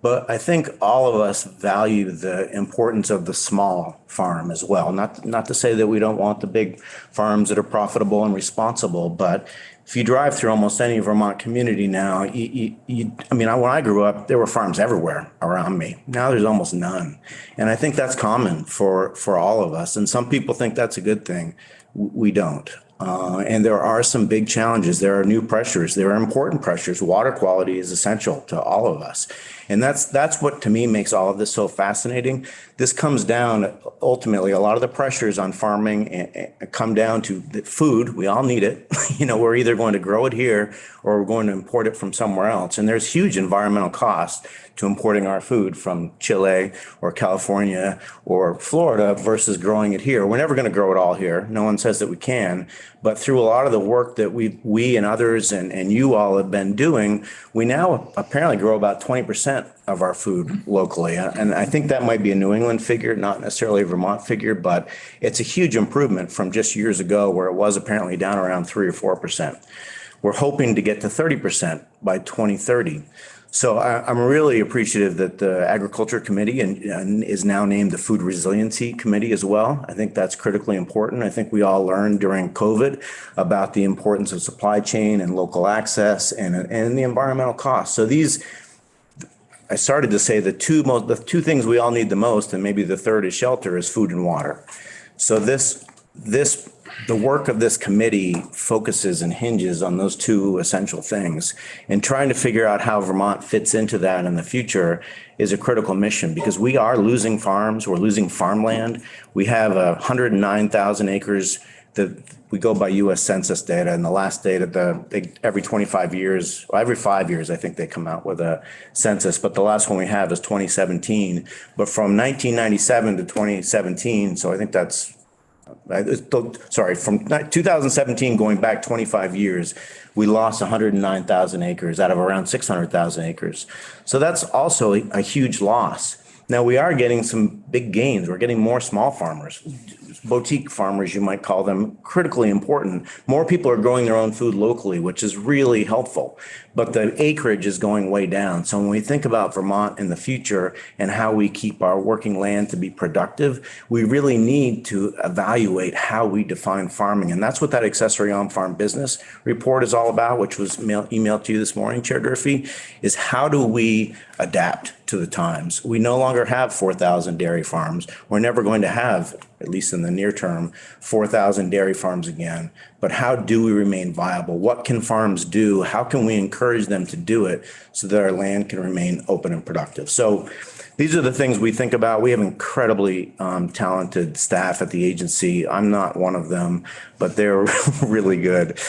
But I think all of us value the importance of the small farm as well. Not to say that we don't want the big farms that are profitable and responsible, but if you drive through almost any Vermont community now, when I grew up, there were farms everywhere around me. Now there's almost none. And I think that's common for all of us. And some people think that's a good thing. We don't. And there are some big challenges. There are new pressures. There are important pressures. Water quality is essential to all of us. And that's what to me makes all of this so fascinating. This comes down, ultimately, a lot of the pressures on farming come down to the food. We all need it. We're either going to grow it here or we're going to import it from somewhere else. And there's huge environmental costs to importing our food from Chile or California or Florida versus growing it here. We're never going to grow it all here. No one says that we can. But through a lot of the work that we and others and you all have been doing, we now apparently grow about 20% of our food locally. And I think that might be a New England figure, not necessarily a Vermont figure, but it's a huge improvement from just years ago where it was apparently down around 3 or 4%. We're hoping to get to 30% by 2030. So I'm really appreciative that the Agriculture Committee and is now named the Food Resiliency Committee as well. I think that's critically important. I think we all learned during COVID about the importance of supply chain and local access and the environmental costs. So I started to say the two things we all need the most, and maybe the third is shelter, is food and water. So the work of this committee focuses and hinges on those two essential things, and trying to figure out how Vermont fits into that in the future is a critical mission because we are losing farms. We're losing farmland. We have 109,000 acres that we go by U.S. Census data, and the last data, every 5 years, I think they come out with a census, but the last one we have is 2017. But from 1997 to 2017, so I think from 2017 going back 25 years, we lost 109,000 acres out of around 600,000 acres. So that's also a huge loss. Now we are getting some big gains. We're getting more small farmers, boutique farmers, you might call them, critically important. More people are growing their own food locally, which is really helpful. But the acreage is going way down. So when we think about Vermont in the future and how we keep our working land to be productive, we really need to evaluate how we define farming. And that's what that accessory on-farm business report is all about, which was emailed to you this morning, Chair Durfee, is how do we adapt to the times? We no longer have 4,000 dairy farms. We're never going to have, at least in the near term, 4,000 dairy farms again. But how do we remain viable? What can farms do? How can we encourage them to do it so that our land can remain open and productive? So these are the things we think about. We have incredibly talented staff at the agency. I'm not one of them, but they're really good.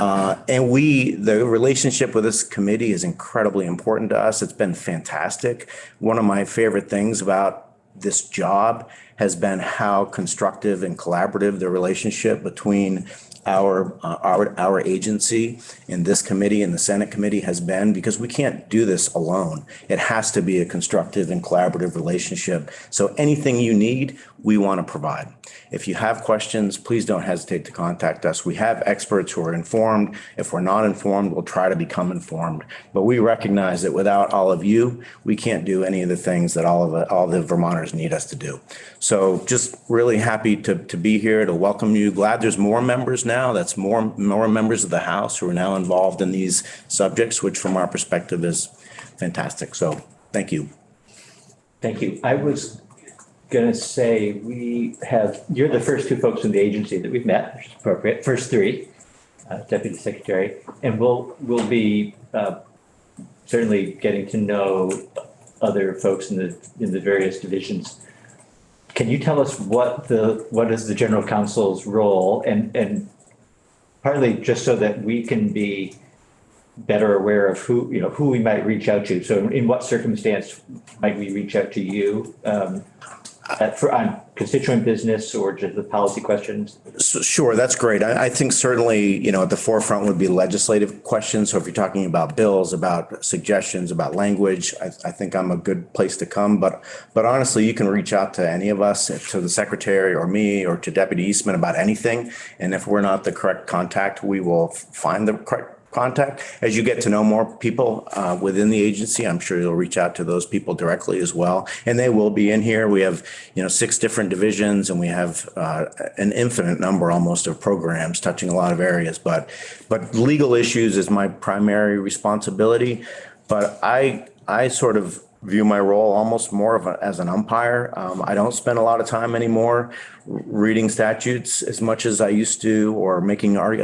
And the relationship with this committee is incredibly important to us. It's been fantastic. One of my favorite things about this job has been how constructive and collaborative the relationship between our agency and this committee and the Senate committee has been, because we can't do this alone. It has to be a constructive and collaborative relationship. So anything you need, we want to provide. If you have questions, please don't hesitate to contact us. We have experts who are informed. If we're not informed, we'll try to become informed. But we recognize that without all of you, we can't do any of the things that all the Vermonters need us to do. So just really happy to be here, to welcome you. Glad there's more members now. That's more members of the House who are now involved in these subjects, which from our perspective is fantastic. So thank you. Thank you. I was going to say you're the first two folks in the agency that we've met, which is appropriate. First three, Deputy Secretary, and we'll be certainly getting to know other folks in the various divisions. Can you tell us what is the General Counsel's role, and partly just so that we can be better aware of who we might reach out to. So in what circumstance might we reach out to you on constituent business or just the policy questions? Sure, that's great. I think certainly, at the forefront would be legislative questions. So if you're talking about bills, about suggestions, about language, I think I'm a good place to come. But honestly, you can reach out to any of us, to the secretary or me or to Deputy Eastman about anything. And if we're not the correct contact, we will find the correct contact. As you get to know more people within the agency, I'm sure you'll reach out to those people directly as well. And they will be in here. We have, 6 different divisions, and we have an infinite number almost of programs touching a lot of areas. But legal issues is my primary responsibility. But I sort of view my role almost more as an umpire. I don't spend a lot of time anymore reading statutes as much as I used to, or I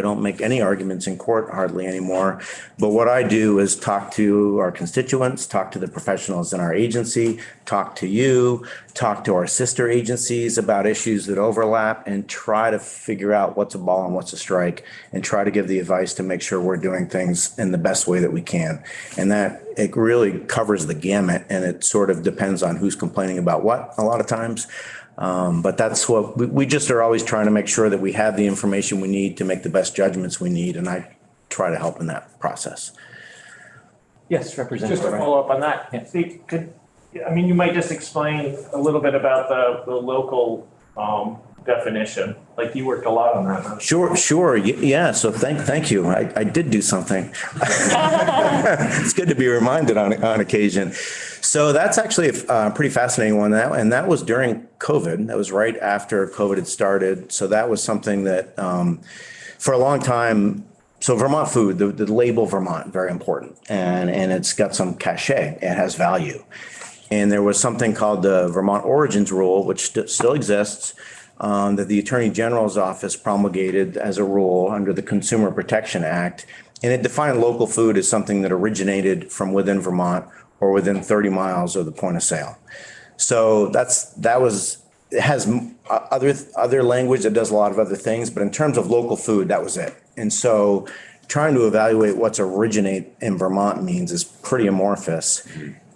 don't make any arguments in court hardly anymore. But what I do is talk to our constituents, talk to the professionals in our agency, talk to you, talk to our sister agencies about issues that overlap, and try to figure out what's a ball and what's a strike, and try to give the advice to make sure we're doing things in the best way that we can. And that it really covers the gamut, and it sort of depends on who's complaining about what a lot of times. But that's what we just are always trying to make sure that we have the information we need to make the best judgments we need. And I try to help in that process. Yes, Representative. Just to follow up on that, Steve, you might just explain a little bit about the local definition. Like, you worked a lot on that. Huh? Sure. Yeah. So thank you. I did do something. It's good to be reminded on occasion. So that's actually a pretty fascinating one. And that was during COVID. That was right after COVID had started. So that was something that for a long time. So Vermont food, the label Vermont, very important. And it's got some cachet. It has value. And there was something called the Vermont Origins Rule, which still exists, that the Attorney General's office promulgated as a rule under the Consumer Protection Act. And it defined local food as something that originated from within Vermont or within 30 miles of the point of sale. So it has other language that does a lot of other things, but in terms of local food, that was it. And so trying to evaluate what's originate in Vermont means is pretty amorphous.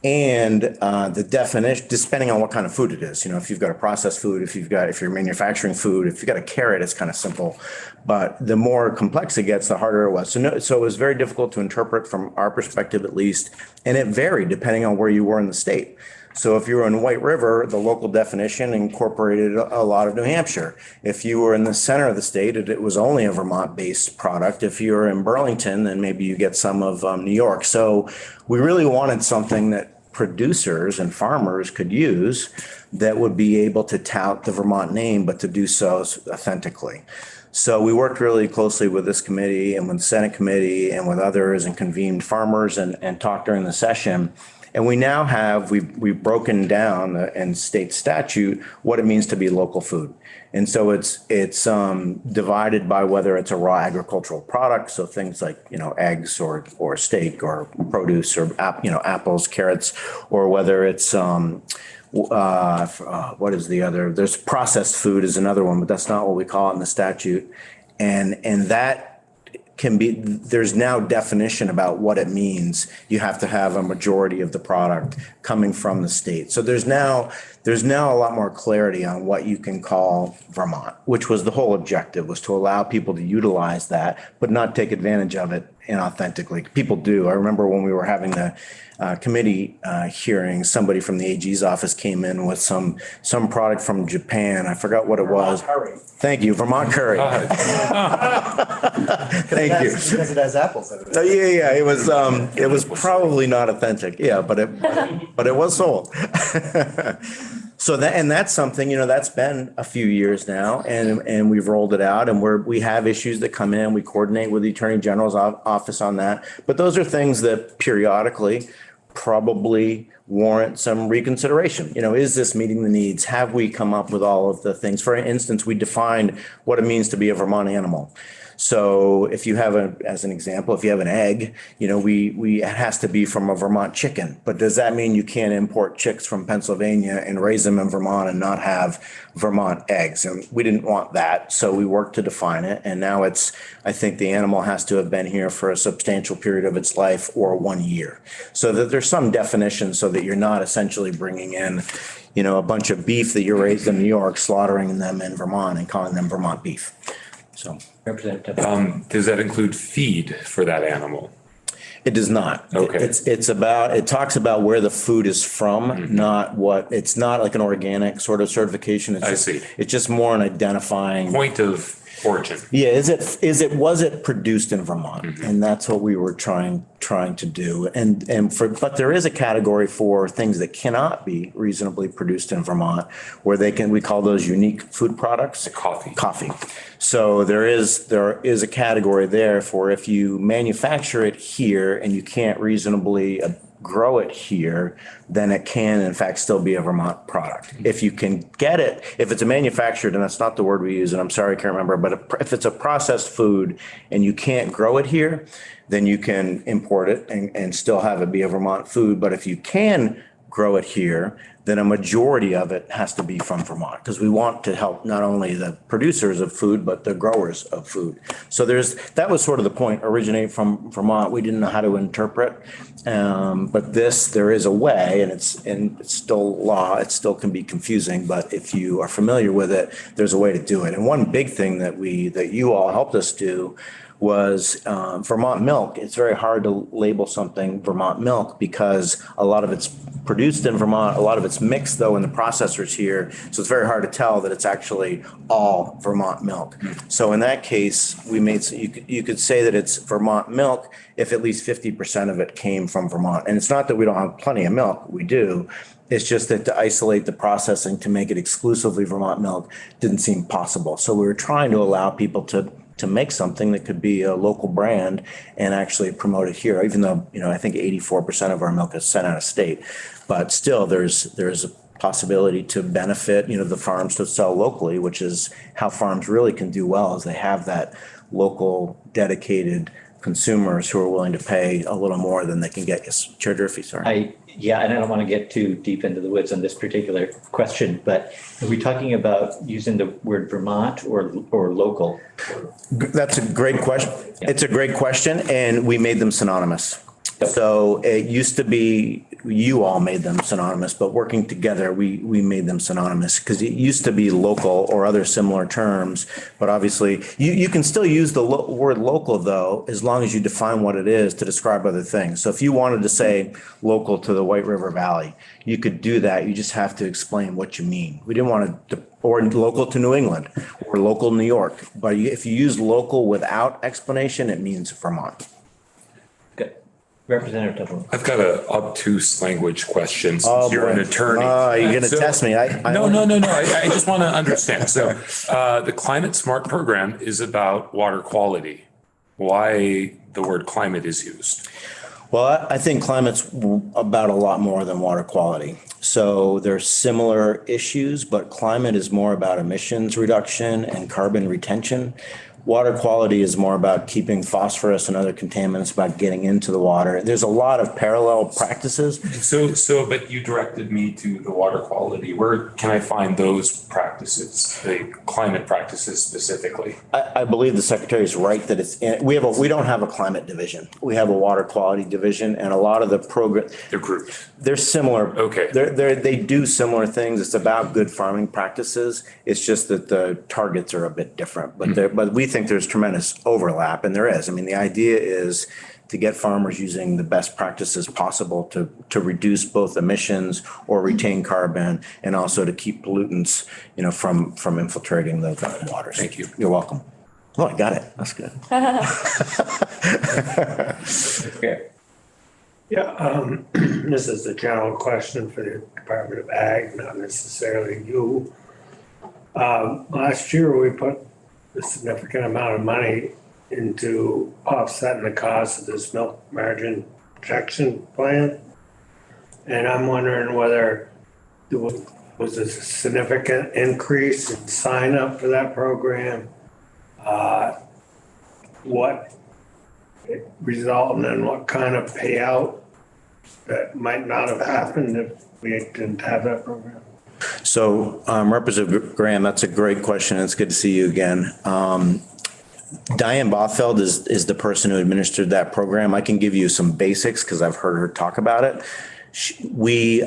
And the definition, depending on what kind of food it is, if you've got a processed food, if you're manufacturing food, if you've got a carrot, it's kind of simple. But the more complex it gets, the harder it was. So it was very difficult to interpret from our perspective, at least. And it varied depending on where you were in the state. So if you were in White River, the local definition incorporated a lot of New Hampshire. If you were in the center of the state, it was only a Vermont-based product. If you were in Burlington, then maybe you get some of New York. So we really wanted something that producers and farmers could use that would be able to tout the Vermont name, but to do so authentically. So we worked really closely with this committee and with the Senate committee and with others, and convened farmers and talked during the session. And we now we've broken down in state statute what it means to be local food. And so it's divided by whether it's a raw agricultural product. So things like, eggs or steak or produce or, apples, carrots, or whether it's, what is the other? There's processed food is another one, but that's not what we call it in the statute. And that there's now definition about what it means. You have to have a majority of the product coming from the state. So there's now a lot more clarity on what you can call Vermont, which was the whole objective, was to allow people to utilize that, but not take advantage of it inauthentically. People do. I remember when we were having the committee hearing, somebody from the AG's office came in with some product from Japan. I forgot what it was. Curry. Thank you, Vermont curry. Thank you. Because it has apples in it. Yeah. It was probably not authentic. Yeah, but it was sold. So that's something, that's been a few years now, and we've rolled it out, and we have issues that come in. We coordinate with the Attorney General's office on that. But those are things that periodically probably warrant some reconsideration. Is this meeting the needs? Have we come up with all of the things? For instance, we defined what it means to be a Vermont animal. So if you have as an example, if you have an egg, it has to be from a Vermont chicken. But does that mean you can't import chicks from Pennsylvania and raise them in Vermont and not have Vermont eggs? And we didn't want that. So we worked to define it. And now I think the animal has to have been here for a substantial period of its life or 1 year. So that there's some definition so that you're not essentially bringing in, a bunch of beef that you raised in New York, slaughtering them in Vermont and calling them Vermont beef. So Representative. Does that include feed for that animal? it does not. Okay. It talks about where the food is from, not it's not like an organic sort of certification. I see. It's just more an identifying. Point of origin. Yeah, was it produced in Vermont? And that's what we were trying to do. But there is a category for things that cannot be reasonably produced in Vermont where we call those unique food products. The coffee. Coffee. So there is a category there for if you manufacture it here and you can't reasonably grow it here, then it can in fact still be a Vermont product. If you can get it, if it's a manufactured, and that's not the word we use, and I'm sorry, I can't remember, but if it's a processed food and you can't grow it here, then you can import it and still have it be a Vermont food. But if you can grow it here, then a majority of it has to be from Vermont because we want to help not only the producers of food, but the growers of food. So that was sort of the point, originate from Vermont. We didn't know how to interpret, but there is a way, and it's still law. It still can be confusing, but if you are familiar with it, there's a way to do it. And one big thing that you all helped us do was Vermont milk. It's very hard to label something Vermont milk because a lot of it's produced in Vermont. A lot of it's mixed though in the processors here. So it's very hard to tell that it's actually all Vermont milk. So in that case, you could say that it's Vermont milk if at least 50% of it came from Vermont. And it's not that we don't have plenty of milk. We do. It's just that to isolate the processing to make it exclusively Vermont milk didn't seem possible. So we were trying to allow people to make something that could be a local brand and actually promote it here, even though, I think 84% of our milk is sent out of state. But still, there's a possibility to benefit, the farms to sell locally, which is how farms really can do well, is they have that local dedicated consumers who are willing to pay a little more than they can get. Yes, Chair Durfee, sorry. And I don't want to get too deep into the woods on this particular question, but are we talking about using the word Vermont or local? That's a great question. Yeah. It's a great question, and we made them synonymous. Yep. So it used to be you all made them synonymous, but working together, we made them synonymous because it used to be local or other similar terms. But obviously, you can still use the word local, though, as long as you define what it is to describe other things. So if you wanted to say local to the White River Valley, you could do that. You just have to explain what you mean. We didn't want to, or local to New England or local New York. But if you use local without explanation, it means Vermont. Good. Representative Dublin. I've got an obtuse language question Oh, since you're an boy. attorney. You're going to So- test me. No. I just want to understand. So the Climate Smart program is about water quality. Why the word climate is used? Well, I think climate's about a lot more than water quality. So there's similar issues, but climate is more about emissions reduction and carbon retention. Water quality is more about keeping phosphorus and other contaminants, about getting into the water. There's a lot of parallel practices. But you directed me to the water quality. Where can I find those practices, the climate practices specifically? I believe the secretary is right that we don't have a climate division. We have a water quality division, and a lot of the program. They're grouped. They're similar. Okay. They do similar things. It's about good farming practices. It's just that the targets are a bit different, but we think there's tremendous overlap, and there is. I mean, the idea is to get farmers using the best practices possible to reduce both emissions or retain carbon, and also to keep pollutants, from infiltrating the waters. Thank you. You're welcome. Oh, I got it. That's good. Okay. Yeah, this is a general question for the Department of Ag, not necessarily you. Last year, we put a significant amount of money into offsetting the cost of this milk margin protection plan. And I'm wondering whether there was a significant increase in sign up for that program. what it resulted in, what kind of payout that might not have happened if we didn't have that program? So Representative Graham, that's a great question. It's good to see you again. Diane Bothfeld is the person who administered that program. I can give you some basics because I've heard her talk about it.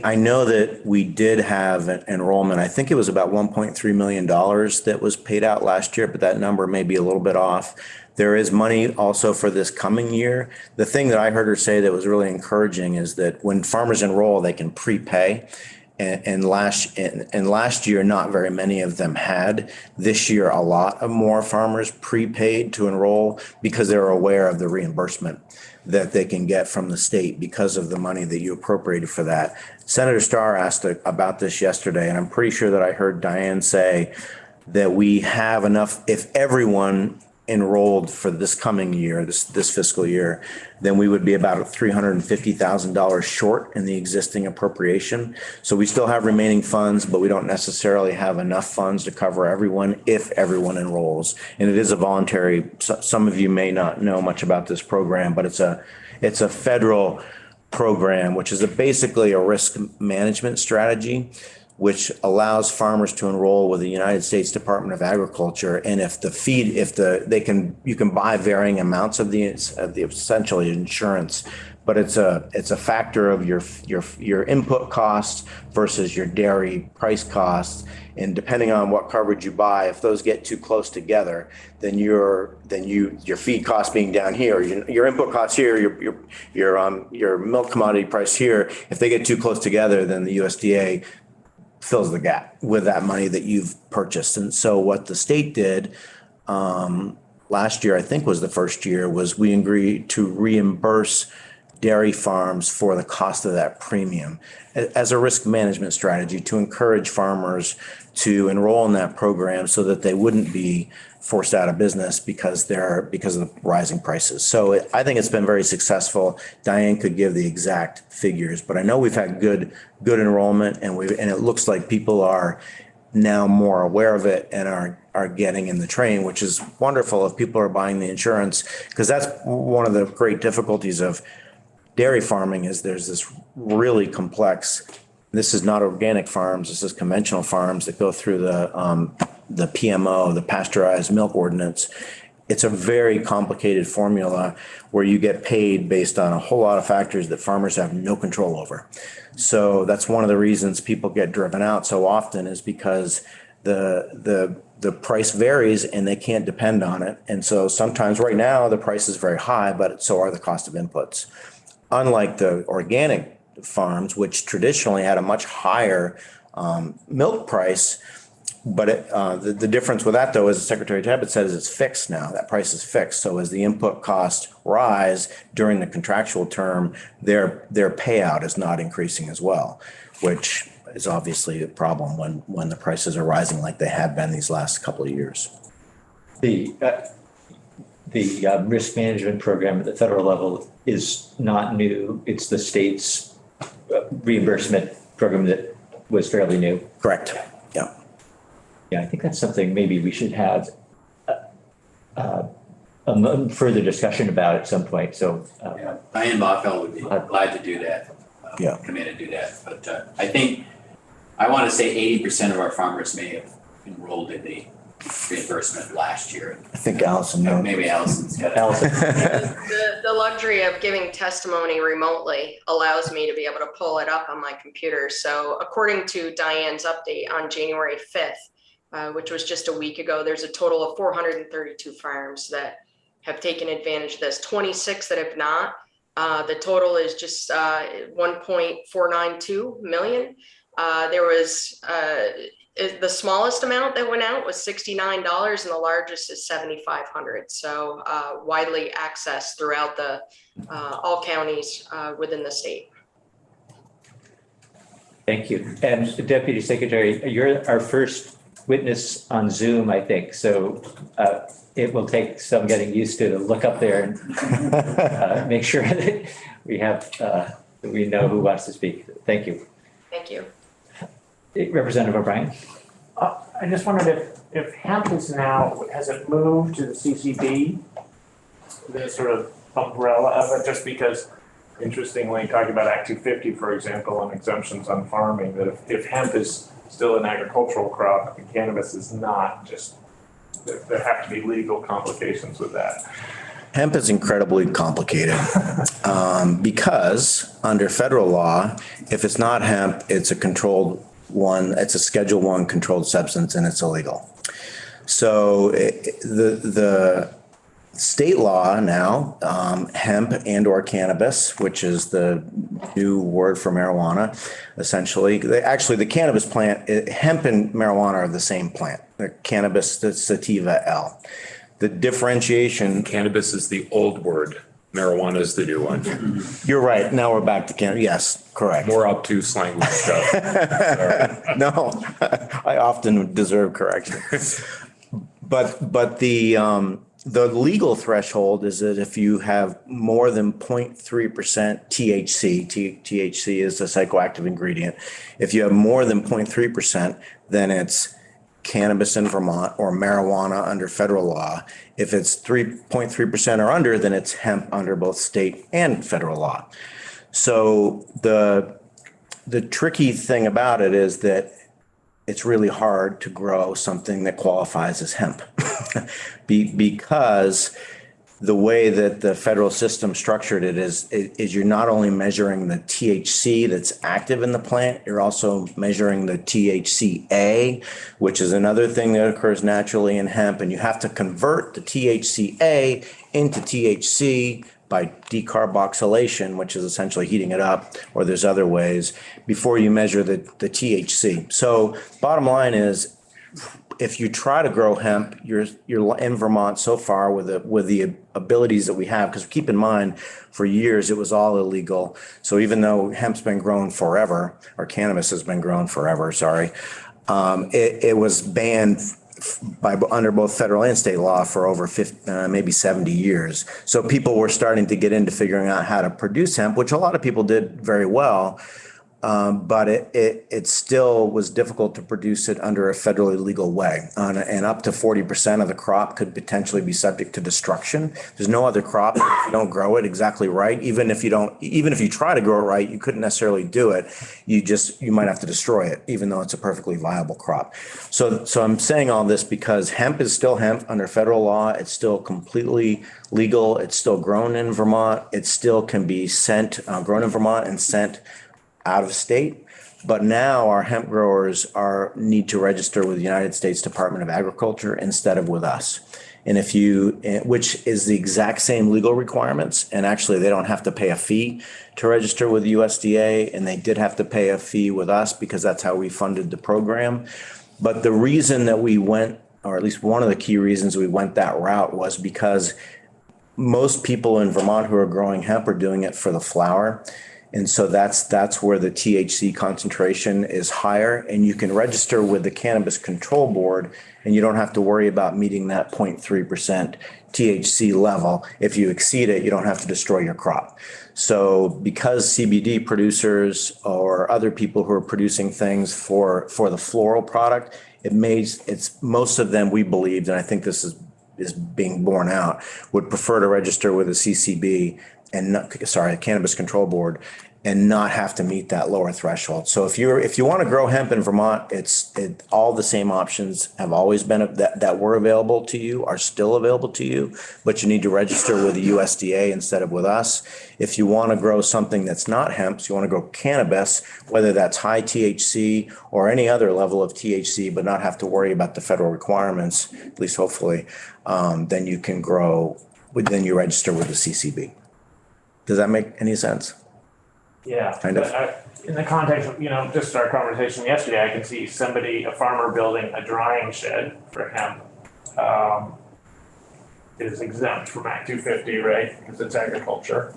I know that we did have an enrollment. I think it was about $1.3 million that was paid out last year, but that number may be a little bit off. There is money also for this coming year. The thing that I heard her say that was really encouraging is that when farmers enroll, they can prepay. And last year, not very many of them had. This year, a lot of more farmers prepaid to enroll because they're aware of the reimbursement that they can get from the state because of the money that you appropriated for that. Senator Starr asked about this yesterday, and I'm pretty sure that I heard Diane say that we have enough, if everyone enrolled for this coming year, this fiscal year, then we would be about $350,000 short in the existing appropriation. So we still have remaining funds, but we don't necessarily have enough funds to cover everyone if everyone enrolls. And it is a voluntary, some of you may not know much about this program, but it's a federal program, which is basically a risk management strategy, which allows farmers to enroll with the United States Department of Agriculture. And you can buy varying amounts of the essentially insurance, but it's a factor of your input costs versus your dairy price costs. And depending on what coverage you buy, if those get too close together, then your feed cost being down here, your input costs here, your milk commodity price here, if they get too close together, then the USDA fills the gap with that money that you've purchased. And so what the state did last year, I think was the first year, was we agreed to reimburse dairy farms for the cost of that premium as a risk management strategy to encourage farmers to enroll in that program so that they wouldn't be forced out of business because of the rising prices. So I think it's been very successful. Diane could give the exact figures, but I know we've had good enrollment, and it looks like people are now more aware of it and are getting in the train, which is wonderful if people are buying the insurance, because that's one of the great difficulties of dairy farming is there's this really complex, this is not organic farms, this is conventional farms that go through the PMO, the pasteurized milk ordinance. It's a very complicated formula where you get paid based on a whole lot of factors that farmers have no control over. So that's one of the reasons people get driven out so often, is because the price varies and they can't depend on it. And so sometimes right now the price is very high, but so are the cost of inputs. Unlike the organic farms, which traditionally had a much higher milk price, but the difference with that, though, as Secretary Tabbitt says, it's fixed now. That price is fixed. So as the input costs rise during the contractual term, their payout is not increasing as well, which is obviously a problem when the prices are rising like they have been these last couple of years. The risk management program at the federal level is not new. It's the state's reimbursement program that was fairly new. Correct. Yeah. Yeah, I think that's something maybe we should have a further discussion about at some point. So Diane Bothfeld would be glad to do that. Committed to do that. But I want to say 80% of our farmers may have enrolled in the reimbursement last year. I think Allison knows. Maybe Allison's got it. Allison. The luxury of giving testimony remotely allows me to be able to pull it up on my computer. So according to Diane's update on January 5th, which was just a week ago, there's a total of 432 farms that have taken advantage of this, 26 that have not. The total is just 1.492 million. There was the smallest amount that went out was $69 and the largest is $7,500. So widely accessed throughout all counties within the state. Thank you. And Deputy Secretary, you're our first witness on Zoom, I think. So it will take some getting used to look up there and make sure that we know who wants to speak. Thank you. Thank you. Representative O'Brien. I just wondered if Hamptons now, has it moved to the CCB? the sort of umbrella of it, just because interestingly, talking about Act 250, for example, and exemptions on farming, that if hemp is still an agricultural crop and cannabis is not, just there have to be legal complications with that. Hemp is incredibly complicated because under federal law, if it's not hemp, it's a controlled one, it's a Schedule I controlled substance and it's illegal. So the state law now, hemp and or cannabis, which is the new word for marijuana, essentially. The cannabis plant, hemp and marijuana are the same plant. The cannabis, the sativa L. The differentiation. Cannabis is the old word. Marijuana is the new one. You're right. Now we're back to cannabis. Yes, correct. More obtuse language stuff. No, I often deserve correction. But the legal threshold is that if you have more than 0.3% THC, THC is a psychoactive ingredient. If you have more than 0.3%, then it's cannabis in Vermont or marijuana under federal law. If it's 3.3% or under, then it's hemp under both state and federal law. So the tricky thing about it is that it's really hard to grow something that qualifies as hemp because the way that the federal system structured it is you're not only measuring the THC that's active in the plant, you're also measuring the THCA, which is another thing that occurs naturally in hemp. And you have to convert the THCA into THC by decarboxylation, which is essentially heating it up, or there's other ways, before you measure the THC. So bottom line is, if you try to grow hemp, you're in Vermont so far with the abilities that we have, because keep in mind, for years it was all illegal. So even though hemp's been grown forever, or cannabis has been grown forever, sorry, it was banned under both federal and state law for over 50, maybe 70 years. So people were starting to get into figuring out how to produce hemp, which a lot of people did very well. But it still was difficult to produce it under a federally legal way. And up to 40% of the crop could potentially be subject to destruction. There's no other crop, if you don't grow it exactly right, even if you try to grow it right, you couldn't necessarily do it. You might have to destroy it, even though it's a perfectly viable crop. So I'm saying all this because hemp is still hemp under federal law. It's still completely legal. It's still grown in Vermont. It still can be grown in Vermont and sent out of state. But now our hemp growers need to register with the United States Department of Agriculture instead of with us. And which is the exact same legal requirements. And actually they don't have to pay a fee to register with the USDA. And they did have to pay a fee with us because that's how we funded the program. But the reason that we went, or at least one of the key reasons we went that route, was because most people in Vermont who are growing hemp are doing it for the flower. And so that's where the THC concentration is higher, and you can register with the Cannabis Control Board and you don't have to worry about meeting that 0.3% THC level. If you exceed it, you don't have to destroy your crop. So because CBD producers or other people who are producing things for the floral product, it's most of them, we believed, and I think this is being borne out, would prefer to register with a CCB Cannabis Control Board, and not have to meet that lower threshold. So if you want to grow hemp in Vermont, all the same options have always been that were available to you are still available to you, but you need to register with the USDA instead of with us. If you want to grow something that's not hemp, so you want to grow cannabis, whether that's high THC or any other level of THC, but not have to worry about the federal requirements, at least hopefully, then you register with the CCB. Does that make any sense? Yeah. Kind of. In the context of, just our conversation yesterday, I can see a farmer building a drying shed for hemp. It is exempt from Act 250, right? Because it's agriculture.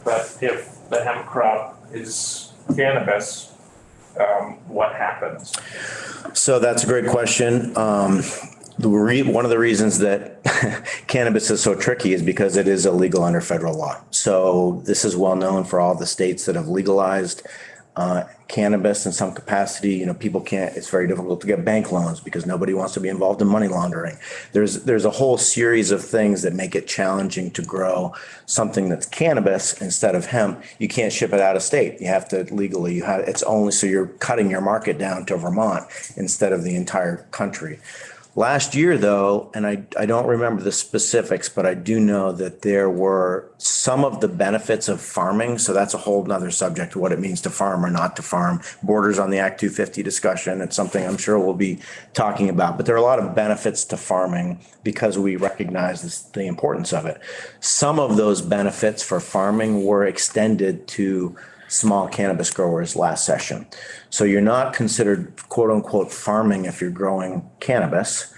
But if the hemp crop is cannabis, what happens? So that's a great question. One of the reasons that cannabis is so tricky is because it is illegal under federal law. So this is well known for all the states that have legalized cannabis in some capacity. People can't, it's very difficult to get bank loans because nobody wants to be involved in money laundering. There's a whole series of things that make it challenging to grow something that's cannabis instead of hemp. You can't ship it out of state. You have to legally, it's only, so you're cutting your market down to Vermont instead of the entire country. Last year, though, and I don't remember the specifics, but I do know that there were some of the benefits of farming. So that's a whole nother subject, what it means to farm or not to farm. Borders on the Act 250 discussion. It's something I'm sure we'll be talking about. But there are a lot of benefits to farming because we recognize the importance of it. Some of those benefits for farming were extended to small cannabis growers last session. So you're not considered quote unquote farming if you're growing cannabis,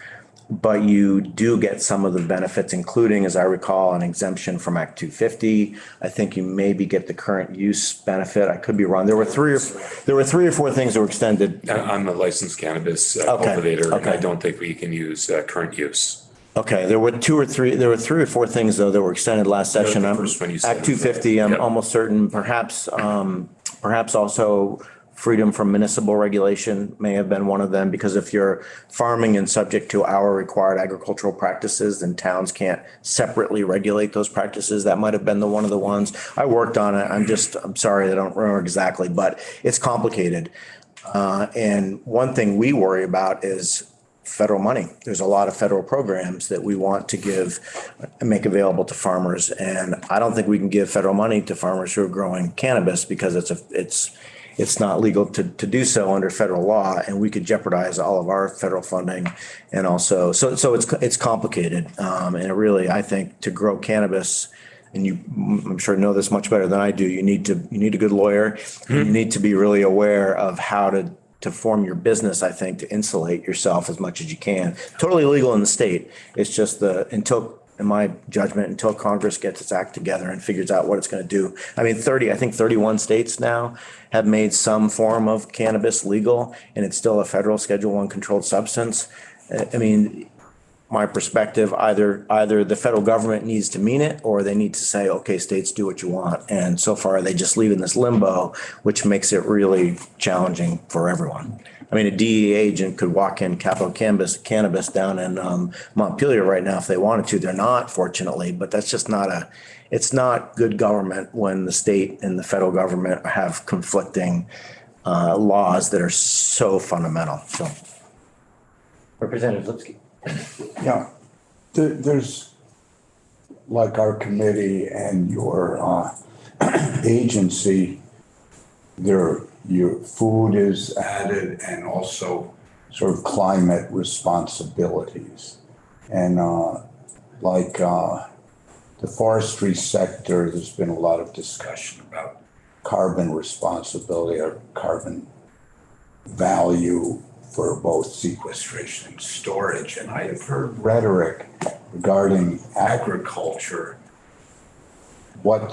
but you do get some of the benefits, including, as I recall, an exemption from Act 250. I think you maybe get the current use benefit. I could be wrong. There were three or four things that were extended. I'm a licensed cannabis Okay, cultivator, and I okay. don't think we can use current use. Okay, there were three or four things though that were extended last session. The first one you said. Act 250, I'm Yep. almost certain, perhaps also freedom from municipal regulation may have been one of them, because if you're farming and subject to our required agricultural practices, then towns can't separately regulate those practices. That might have been one of the ones. I worked on it. I'm sorry, I don't remember exactly, but it's complicated. And one thing we worry about is federal money. There's a lot of federal programs that we want to give and make available to farmers. And I don't think we can give federal money to farmers who are growing cannabis because it's not legal to do so under federal law, and we could jeopardize all of our federal funding. And also, so it's complicated. And it really, I think, to grow cannabis, and I'm sure know this much better than I do, you need a good lawyer. You need to be really aware of how to form your business, I think, to insulate yourself as much as you can. Totally legal in the state. It's just in my judgment, until Congress gets its act together and figures out what it's going to do. I mean, 31 states now have made some form of cannabis legal, and it's still a federal Schedule I controlled substance. I mean, my perspective, either the federal government needs to mean it, or they need to say, okay, states, do what you want. And so far they just leave in this limbo, which makes it really challenging for everyone. I mean, a DEA agent could walk in Capital Cannabis down in Montpelier right now if they wanted to. They're not, fortunately, but that's just it's not good government when the state and the federal government have conflicting laws that are so fundamental. So, Representative Lipsky. Yeah, there's, like our committee and your agency, your food is added, and also sort of climate responsibilities. And the forestry sector, there's been a lot of discussion about carbon responsibility or carbon value for both sequestration and storage. And I have heard rhetoric regarding agriculture. What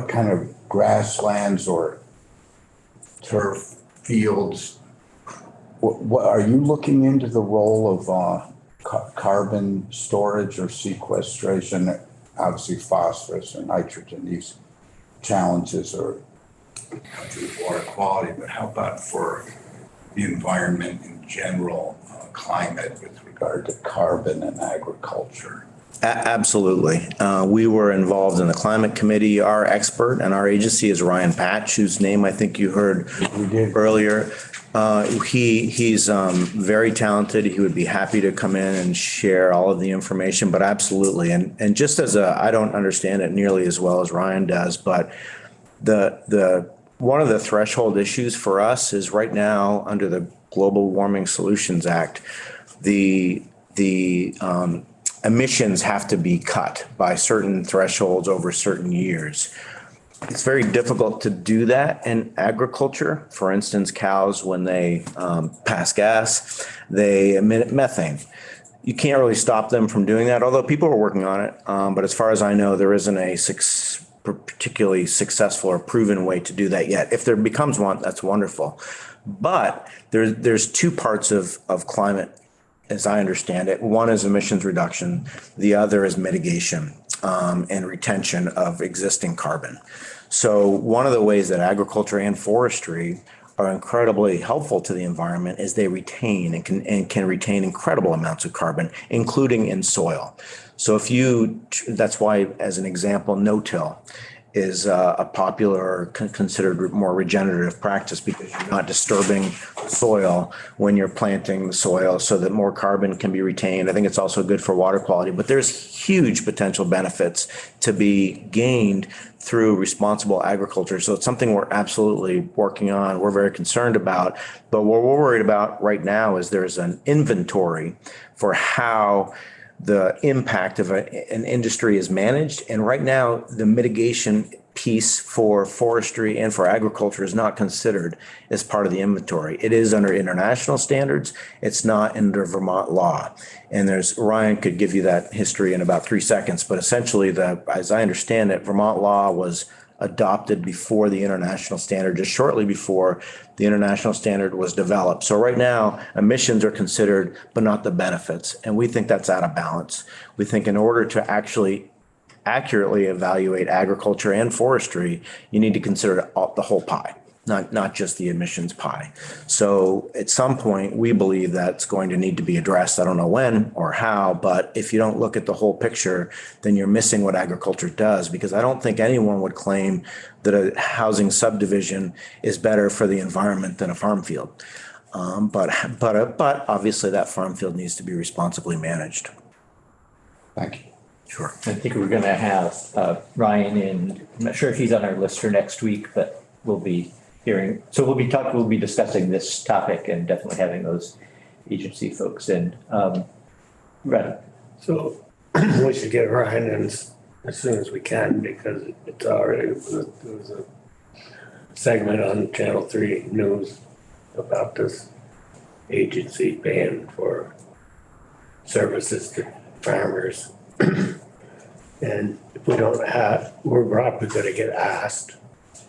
kind of grasslands or turf fields, what are you looking into the role of carbon storage or sequestration? Obviously phosphorus and nitrogen, these challenges are to water quality, but how about for the environment in general, climate with regard to carbon and agriculture? Absolutely. We were involved in the climate committee. Our expert and our agency is Ryan Patch, whose name I think you heard earlier. He's very talented. He would be happy to come in and share all of the information, but absolutely. And just I don't understand it nearly as well as Ryan does, but one of the threshold issues for us is right now under the Global Warming Solutions Act, the emissions have to be cut by certain thresholds over certain years. It's very difficult to do that in agriculture. For instance, cows, when they pass gas, they emit methane. You can't really stop them from doing that, although people are working on it. But as far as I know, there isn't a particularly successful or proven way to do that yet. If there becomes one, that's wonderful. But there's two parts of climate, as I understand it. One is emissions reduction. The other is mitigation and retention of existing carbon. So one of the ways that agriculture and forestry are incredibly helpful to the environment is they retain and can retain incredible amounts of carbon, including in soil. So that's why, as an example, no-till is a popular, considered more regenerative practice, because you're not disturbing soil when you're planting the soil, so that more carbon can be retained. I think it's also good for water quality, but there's huge potential benefits to be gained through responsible agriculture. So it's something we're absolutely working on. We're very concerned about, but what we're worried about right now is there's an inventory for how the impact of an industry is managed. And right now, the mitigation piece for forestry and for agriculture is not considered as part of the inventory. It is under international standards. It's not under Vermont law. And Ryan could give you that history in about 3 seconds, but essentially as I understand it, Vermont law was adopted before the international standard, just shortly before the international standard was developed. So right now, emissions are considered, but not the benefits. And we think that's out of balance. We think in order to actually accurately evaluate agriculture and forestry, you need to consider the whole pie, not just the emissions pie. So at some point, we believe that's going to need to be addressed. I don't know when or how, but if you don't look at the whole picture, then you're missing what agriculture does, because I don't think anyone would claim that a housing subdivision is better for the environment than a farm field. But obviously that farm field needs to be responsibly managed. Thank you. Sure. I think we're going to have Ryan in. I'm not sure if he's on our list for next week, but we'll be hearing. So we'll be discussing this topic and definitely having those agency folks in. Right. So we should get Ryan in as soon as we can, because it's already, there was a segment on Channel 3 News about this agency paying for services to farmers. And if we don't have, we're probably gonna get asked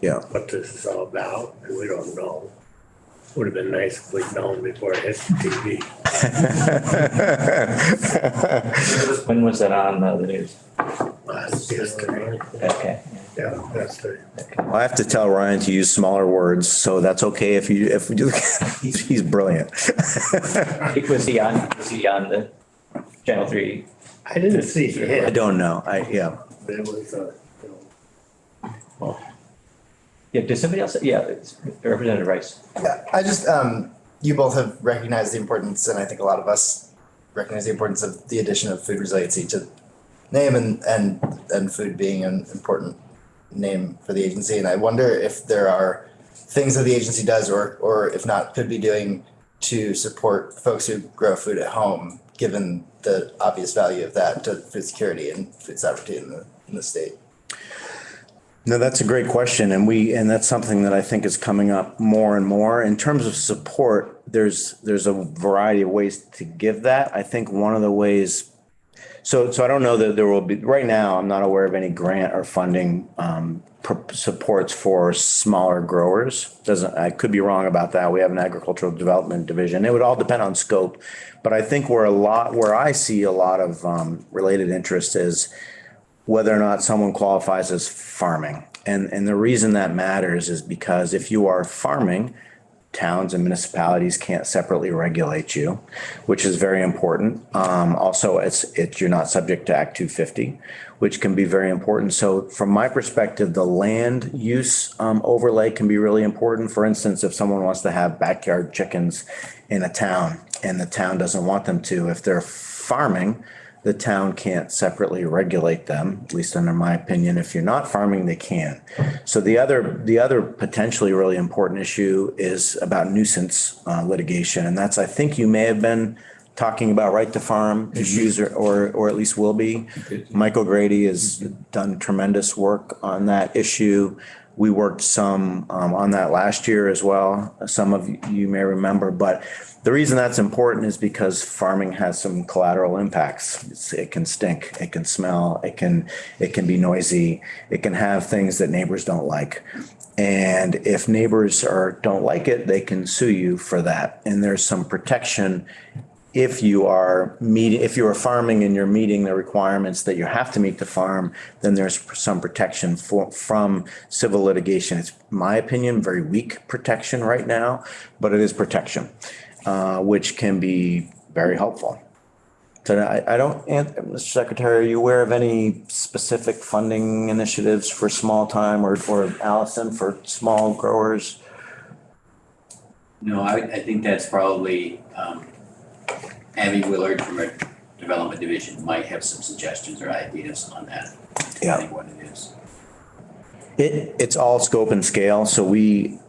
Yeah. what this is all about, and we don't know. Would have been nice if we'd known before it hit the TV. When was that on the news? Yesterday. Okay. Yeah, that's the. Well, I have to tell Ryan to use smaller words, so that's okay if we do. He's brilliant. Was he on the Channel 3? I didn't see I it. don't know. It was, Yeah, did somebody else? Yeah, it's Representative Rice. Yeah, I just, you both have recognized the importance, and I think a lot of us recognize the importance of the addition of food resiliency to name and food being an important name for the agency. And I wonder if there are things that the agency does or if not could be doing to support folks who grow food at home, given the obvious value of that to food security and food sovereignty in the state. No, that's a great question. And that's something that I think is coming up more and more. In terms of support, there's a variety of ways to give that. I think one of the ways, so I don't know that there will be, right now, I'm not aware of any grant or funding supports for smaller growers. I could be wrong about that. We have an agricultural development division. It would all depend on scope. But I think where I see a lot of related interest is whether or not someone qualifies as farming. And the reason that matters is because if you are farming, towns and municipalities can't separately regulate you, which is very important. Also, you're not subject to Act 250, which can be very important. So from my perspective, the land use overlay can be really important. For instance, if someone wants to have backyard chickens in a town and the town doesn't want them to, if they're farming, the town can't separately regulate them, at least under my opinion. If you're not farming, they can. So the other potentially really important issue is about nuisance litigation. And that's, I think you may have been talking about right to farm issues or at least will be. Mike O'Grady has done tremendous work on that issue. We worked some on that last year as well. Some of you may remember, but the reason that's important is because farming has some collateral impacts. It can stink, it can smell, it can be noisy, it can have things that neighbors don't like. And if neighbors don't like it, they can sue you for that. And there's some protection if you are farming and you're meeting the requirements that you have to meet to farm, then there's some protection from civil litigation. It's, my opinion, very weak protection right now, but it is protection, which can be very helpful. So I don't, Mr. Secretary, are you aware of any specific funding initiatives for small time or Allison for small growers? No, I think that's probably, Abby Willard from our development division might have some suggestions or ideas on that, depending what it is. It's all scope and scale. So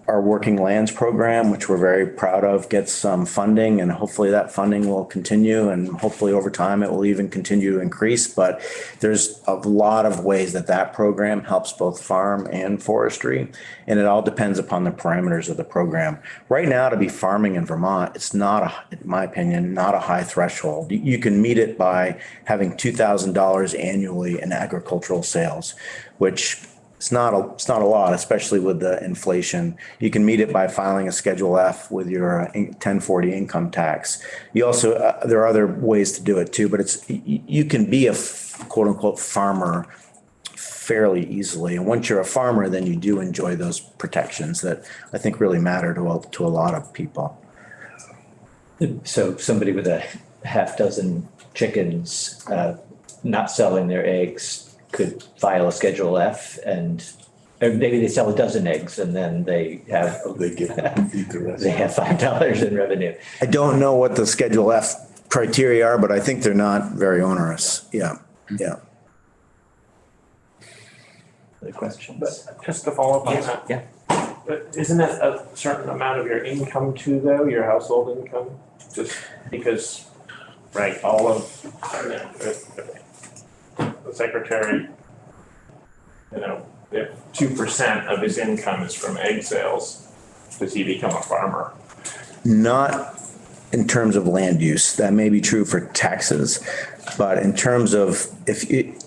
our Working Lands program, which we're very proud of, gets some funding, and hopefully that funding will continue, and hopefully over time it will even continue to increase. But there's a lot of ways that program helps both farm and forestry, and it all depends upon the parameters of the program. Right now, to be farming in Vermont, it's not, in my opinion, not a high threshold. You can meet it by having $2,000 annually in agricultural sales, which it's not a lot, especially with the inflation. You can meet it by filing a Schedule F with your 1040 income tax. You also, there are other ways to do it too, but you can be a quote unquote farmer fairly easily. And once you're a farmer, then you do enjoy those protections that I think really matter to a lot of people. So somebody with a half dozen chickens, not selling their eggs could file a Schedule F, and or maybe they sell a dozen eggs and then they have $5 in revenue. I don't know what the Schedule F criteria are, but I think they're not very onerous. Yeah. Other questions? But just to follow up on that. Yeah. But isn't that a certain amount of your income too, though, your household income? Just because, right, all of, the secretary, if 2% of his income is from egg sales, does he become a farmer? Not in terms of land use. That may be true for taxes, but in terms of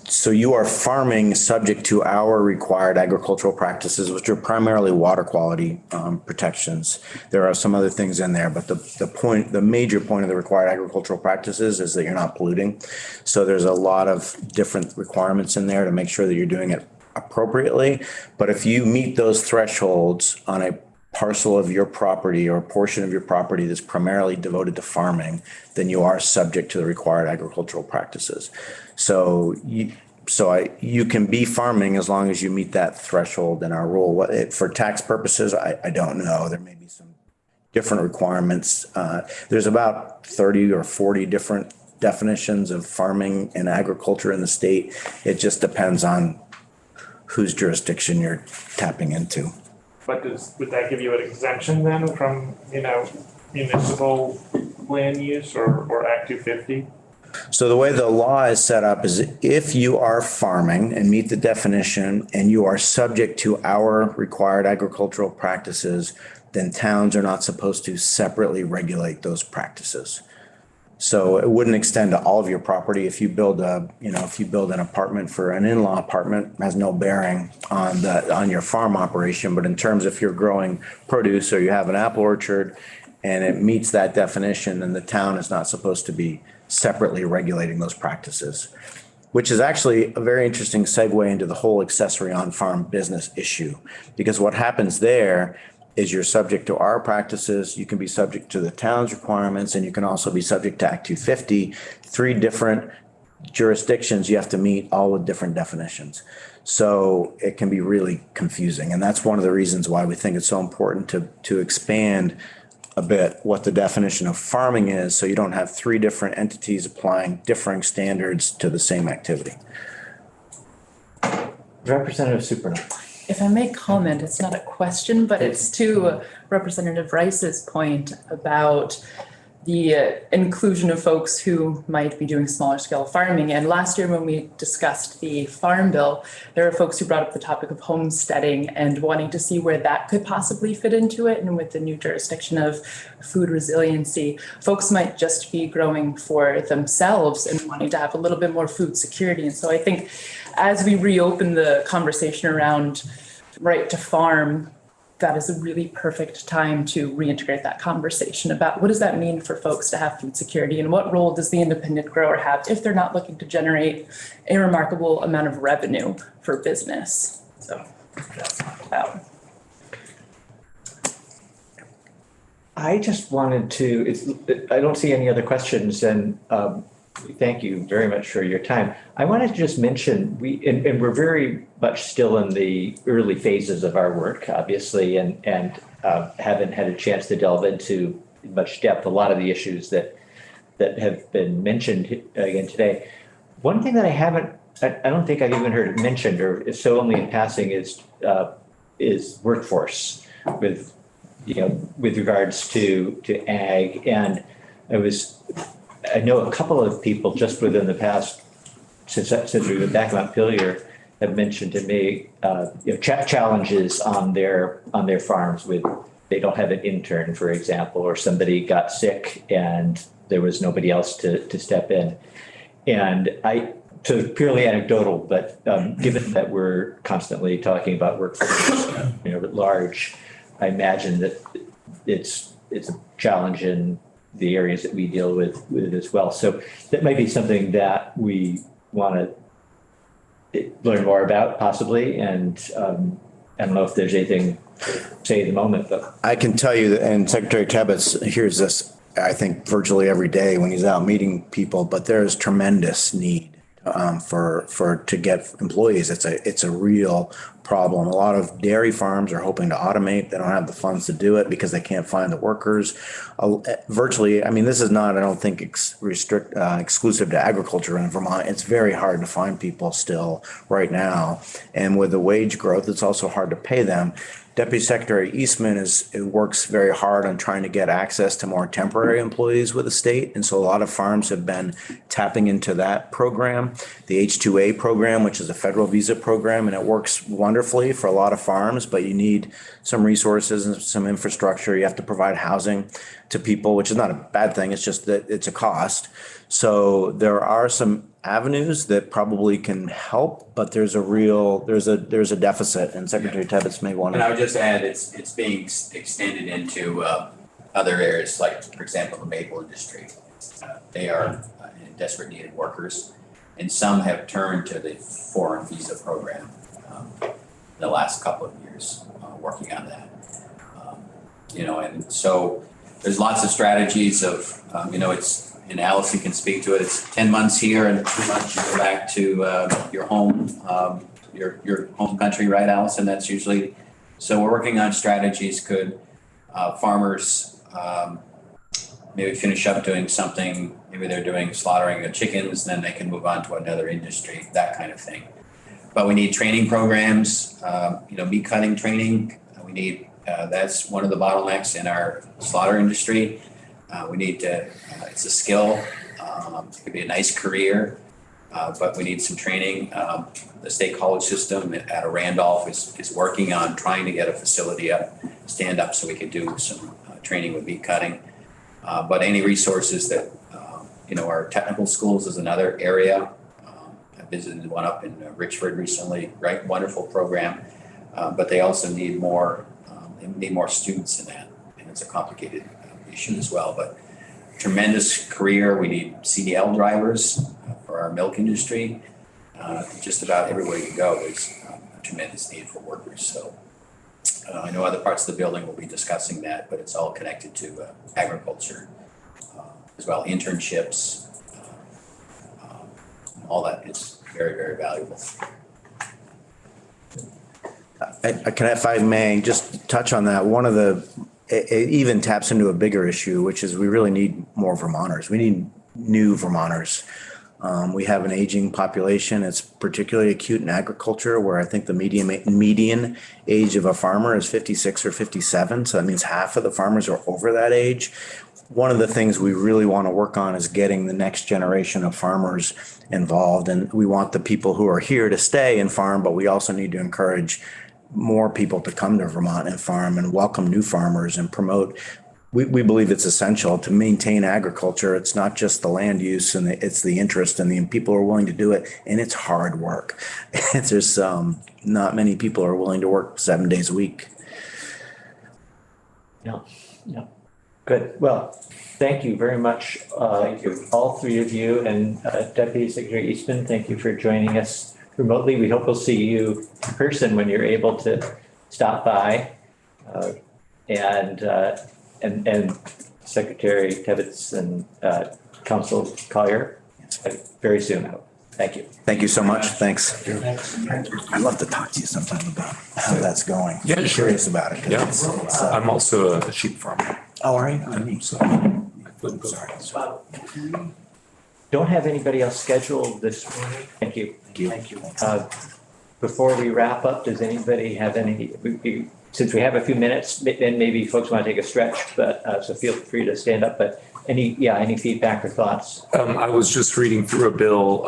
so you are farming subject to our required agricultural practices, which are primarily water quality protections. There are some other things in there, but the major point of the required agricultural practices is that you're not polluting. So there's a lot of different requirements in there to make sure that you're doing it appropriately. But if you meet those thresholds on a parcel of your property or a portion of your property that's primarily devoted to farming, then you are subject to the required agricultural practices. So you can be farming as long as you meet that threshold in our rule. For tax purposes, I don't know. There may be some different requirements. There's about 30 or 40 different definitions of farming and agriculture in the state. It just depends on whose jurisdiction you're tapping into. But would that give you an exemption then from, municipal land use or Act 250? So the way the law is set up is if you are farming and meet the definition and you are subject to our required agricultural practices, then towns are not supposed to separately regulate those practices. So it wouldn't extend to all of your property. If you build an apartment for an in-law apartment, it has no bearing on your farm operation. But in terms of if you're growing produce or you have an apple orchard and it meets that definition, then the town is not supposed to be separately regulating those practices, which is actually a very interesting segue into the whole accessory on-farm business issue. Because what happens there is you're subject to our practices, you can be subject to the town's requirements, and you can also be subject to Act 250, 3 different jurisdictions you have to meet, all with different definitions. So it can be really confusing. And that's one of the reasons why we think it's so important to expand a bit what the definition of farming is, so you don't have 3 different entities applying differing standards to the same activity. Representative Superno. If I may comment, it's not a question, but it's to Representative Rice's point about the inclusion of folks who might be doing smaller scale farming. And last year when we discussed the Farm Bill, there were folks who brought up the topic of homesteading and wanting to see where that could possibly fit into it. And with the new jurisdiction of food resiliency, folks might just be growing for themselves and wanting to have a little bit more food security. And so I think as we reopen the conversation around right to farm, that is a really perfect time to reintegrate that conversation about what does that mean for folks to have food security, and what role does the independent grower have if they're not looking to generate a remarkable amount of revenue for business. So that's about. I just wanted to, I don't see any other questions, and thank you very much for your time. I wanted to just mention, and we're very much still in the early phases of our work, obviously, and haven't had a chance to delve into much depth a lot of the issues that have been mentioned again today. One thing that I don't think I've even heard it mentioned, or if so only in passing, is workforce with regards to ag. And I know a couple of people just within the past, since we've been back in Montpelier, have mentioned to me, challenges on their farms with, they don't have an intern, for example, or somebody got sick and there was nobody else to step in. And so purely anecdotal, but given that we're constantly talking about workforce, at large, I imagine that it's a challenge in the areas that we deal with as well. So that might be something that we want to learn more about possibly. And I don't know if there's anything to say at the moment, but I can tell you that, and Secretary Tebbetts hears this, I think, virtually every day when he's out meeting people, but there's tremendous need to get employees. It's a real problem. A lot of dairy farms are hoping to automate. They don't have the funds to do it because they can't find the workers. Virtually, I mean, this is not, I don't think, exclusive to agriculture in Vermont. It's very hard to find people still right now. And with the wage growth, it's also hard to pay them. Deputy Secretary Eastman works very hard on trying to get access to more temporary employees with the state. And so a lot of farms have been tapping into that program, the H-2A program, which is a federal visa program, and it works wonderfully for a lot of farms, but you need some resources and some infrastructure. You have to provide housing to people, which is not a bad thing. It's just that it's a cost. So there are some avenues that probably can help, but there's a deficit, and Secretary Tebbetts may want to. And I would just add, it's being extended into other areas, like, for example, the maple industry. They are in desperate need of workers, and some have turned to the foreign visa program the last couple of years, working on that. And so there's lots of strategies of, and Allison can speak to it. It's 10 months here and 2 months you go back to your home, your home country, right, Allison? That's usually, so we're working on strategies. Could farmers maybe finish up doing something? Maybe they're doing slaughtering the chickens, then they can move on to another industry, that kind of thing. But we need training programs, meat cutting training. We need, that's one of the bottlenecks in our slaughter industry. We need to, it's a skill, it could be a nice career, but we need some training. The state college system at Randolph is working on trying to get a facility stand up so we could do some training with meat cutting. But any resources that, our technical schools is another area. I visited one up in Richford recently, right? Wonderful program, but they also need more students in that, and it's a complicated issue as well, but tremendous career. We need CDL drivers for our milk industry. Just about everywhere you go, there's a tremendous need for workers. So I know other parts of the building will be discussing that, but it's all connected to agriculture as well. Internships, all that is very, very valuable. If I may just touch on that, it even taps into a bigger issue, which is we really need more Vermonters. We need new Vermonters. We have an aging population. It's particularly acute in agriculture, where I think the median age of a farmer is 56 or 57. So that means half of the farmers are over that age. One of the things we really want to work on is getting the next generation of farmers involved. And we want the people who are here to stay and farm, but we also need to encourage more people to come to Vermont and farm and welcome new farmers and promote. We believe it's essential to maintain agriculture. It's not just the land use, and it's the interest, and the people are willing to do it, and it's hard work. There's not many people are willing to work 7 days a week. Good. Well, thank you very much, all three of you, and Deputy Secretary Eastman, thank you for joining us remotely. We hope we'll see you in person when you're able to stop by. And Secretary Tebbetts and Council Collier very soon, I hope. Thank you. Thank you so much. Thanks. I'd love to talk to you sometime about how that's going. Yeah, I'm sure. curious about it. 'Cause Yeah, it's, I'm also a sheep farmer. Oh, are you? So, Don't have anybody else scheduled this morning. Thank you. Thank you. Before we wrap up, does anybody have since we have a few minutes, then maybe folks want to take a stretch, but so feel free to stand up, but any feedback or thoughts? I was just reading through a bill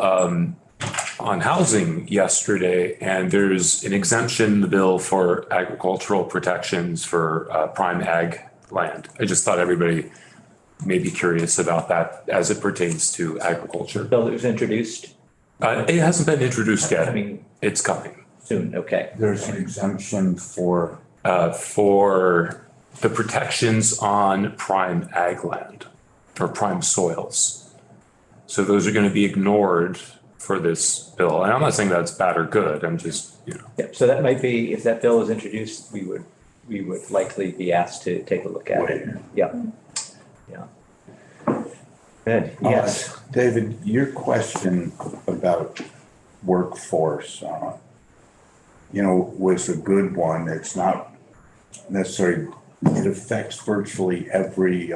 on housing yesterday, and there's an exemption in the bill for agricultural protections for prime ag land. I just thought everybody may be curious about that as it pertains to agriculture. Bill that was introduced It hasn't been introduced yet. coming It's coming. soon, okay. There's an exemption for The protections on prime ag land or prime soils. So those are going to be ignored for this bill. And I'm not saying that's bad or good. I'm just, Yeah, so that might be, if that bill is introduced, we would likely be asked to take a look at it. Yeah. Good, yes. David, your question about workforce, was a good one. It's not necessarily, it affects virtually every,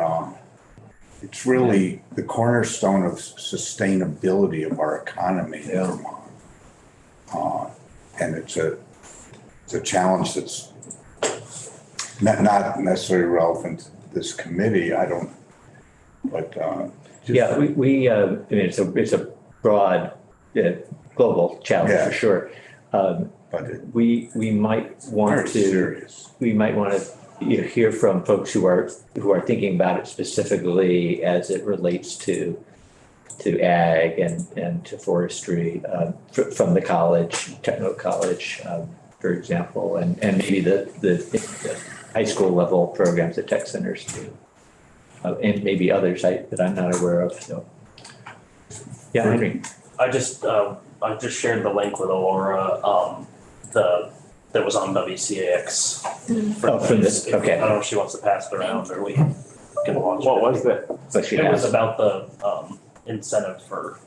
it's really the cornerstone of sustainability of our economy in Vermont. And it's a challenge that's not necessarily relevant to this committee, but Yeah, it's a broad, global challenge for sure. But We might want very to, serious. hear from folks who are thinking about it specifically as it relates to ag and to forestry, from the college, technical college, for example, and maybe the high school level programs that tech centers do. And maybe others that I'm not aware of, so. Yeah, Henry. I just shared the link with Aurora, that was on WCAX. From this, okay. I don't know if she wants to pass it around or we can watch it. What was that? So she It was has, about the, incentive for,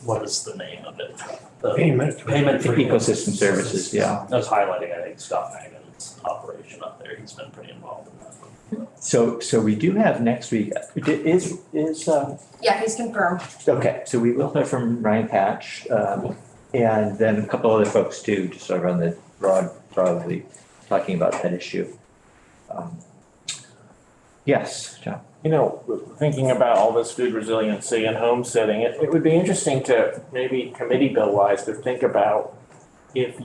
what is the name of it? The Payment. Payment for ecosystem services, yeah. I was highlighting, I think, Scott Magan's operation up there. He's been pretty involved in that. So we do have next week, is, Yeah, he's confirmed. okay, so we will hear from Ryan Patch, and then a couple other folks too, just sort of on the broadly talking about that issue. Yes, John. Thinking about all this food resiliency and homesteading, it would be interesting to maybe committee bill wise to think about if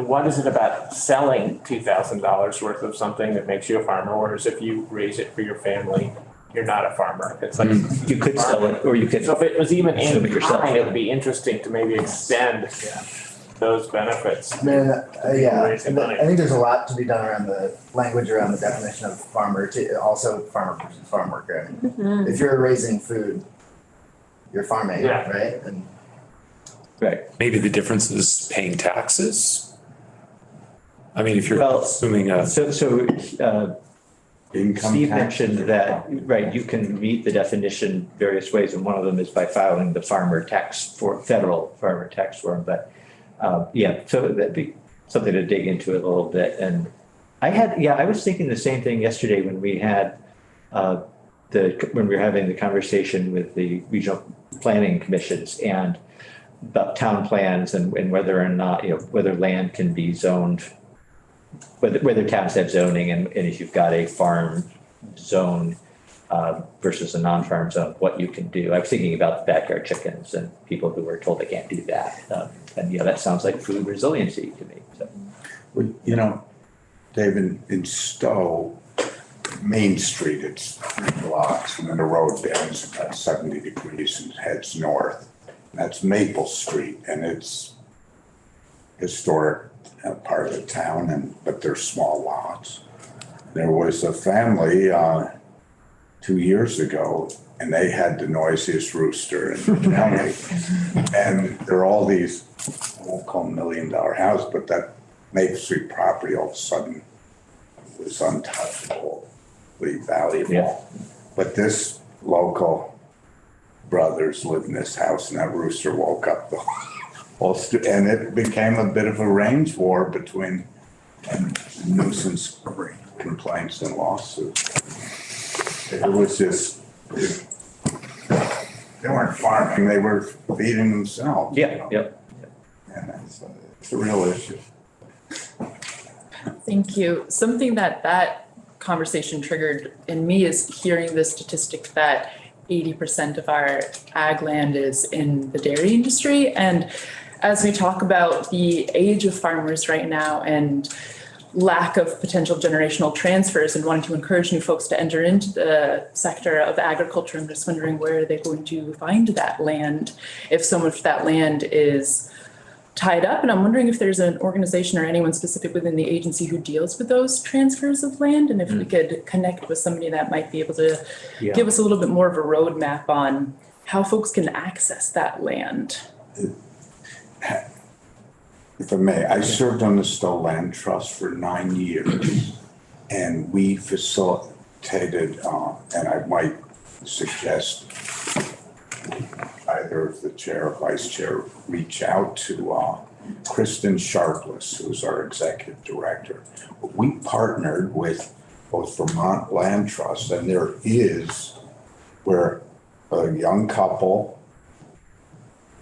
what is it about selling $2,000 worth of something that makes you a farmer, whereas if you raise it for your family, you're not a farmer. It's like You could sell it, or you could. so if it was even Consume in it yourself, kind, yeah. it would be interesting to maybe extend those benefits. I mean, yeah, Raising money. I think there's a lot to be done around the language around the definition of farmer, also farmer versus farm worker. I mean, if you're raising food, you're farming, Yeah. right? And Right. maybe the difference is paying taxes. I mean, if you're Well, assuming Income Steve tax. mentioned that, right, you can meet the definition various ways, and one of them is by filing the federal farmer tax form, but, so that'd be something to dig into a little bit, and I was thinking the same thing yesterday when we had, when we were having the conversation with the regional planning commissions and about town plans and whether or not, whether land can be zoned, whether towns have zoning and if you've got a farm zone versus a non-farm zone, what you can do. I was thinking about the backyard chickens and people who were told they can't do that. And that sounds like food resiliency to me, so. Well, David, in Stowe, Main Street, it's 3 blocks, and then the road bends about 70 degrees and heads north. That's Maple Street, and it's historic part of the town, but they're small lots. There was a family 2 years ago, and they had the noisiest rooster in the county. And there are all these, I won't call them $1 million houses, but that Maple Street property all of a sudden was untouchably valuable. Yeah. But this local brothers lived in this house, and that rooster woke up the whole and it became a bit of a range war between nuisance complaints and lawsuits. It was just, they weren't farming, they were feeding themselves. Yeah, yep. And it's a real issue. Thank you. Something that conversation triggered in me is hearing the statistic that 80% of our ag land is in the dairy industry. And as we talk about the age of farmers right now and lack of potential generational transfers and wanting to encourage new folks to enter into the sector of agriculture, I'm just wondering where are they going to find that land if so much of that land is tied up? And I'm wondering if there's an organization or anyone specific within the agency who deals with those transfers of land, and if we could connect with somebody that might be able to give us a little bit more of a roadmap on how folks can access that land. If I may, I served on the Stowe Land Trust for 9 years, and we facilitated, and I might suggest either the chair or vice chair reach out to Kristen Sharpless, who's our executive director. We partnered with both Vermont Land Trust, and there is where a young couple,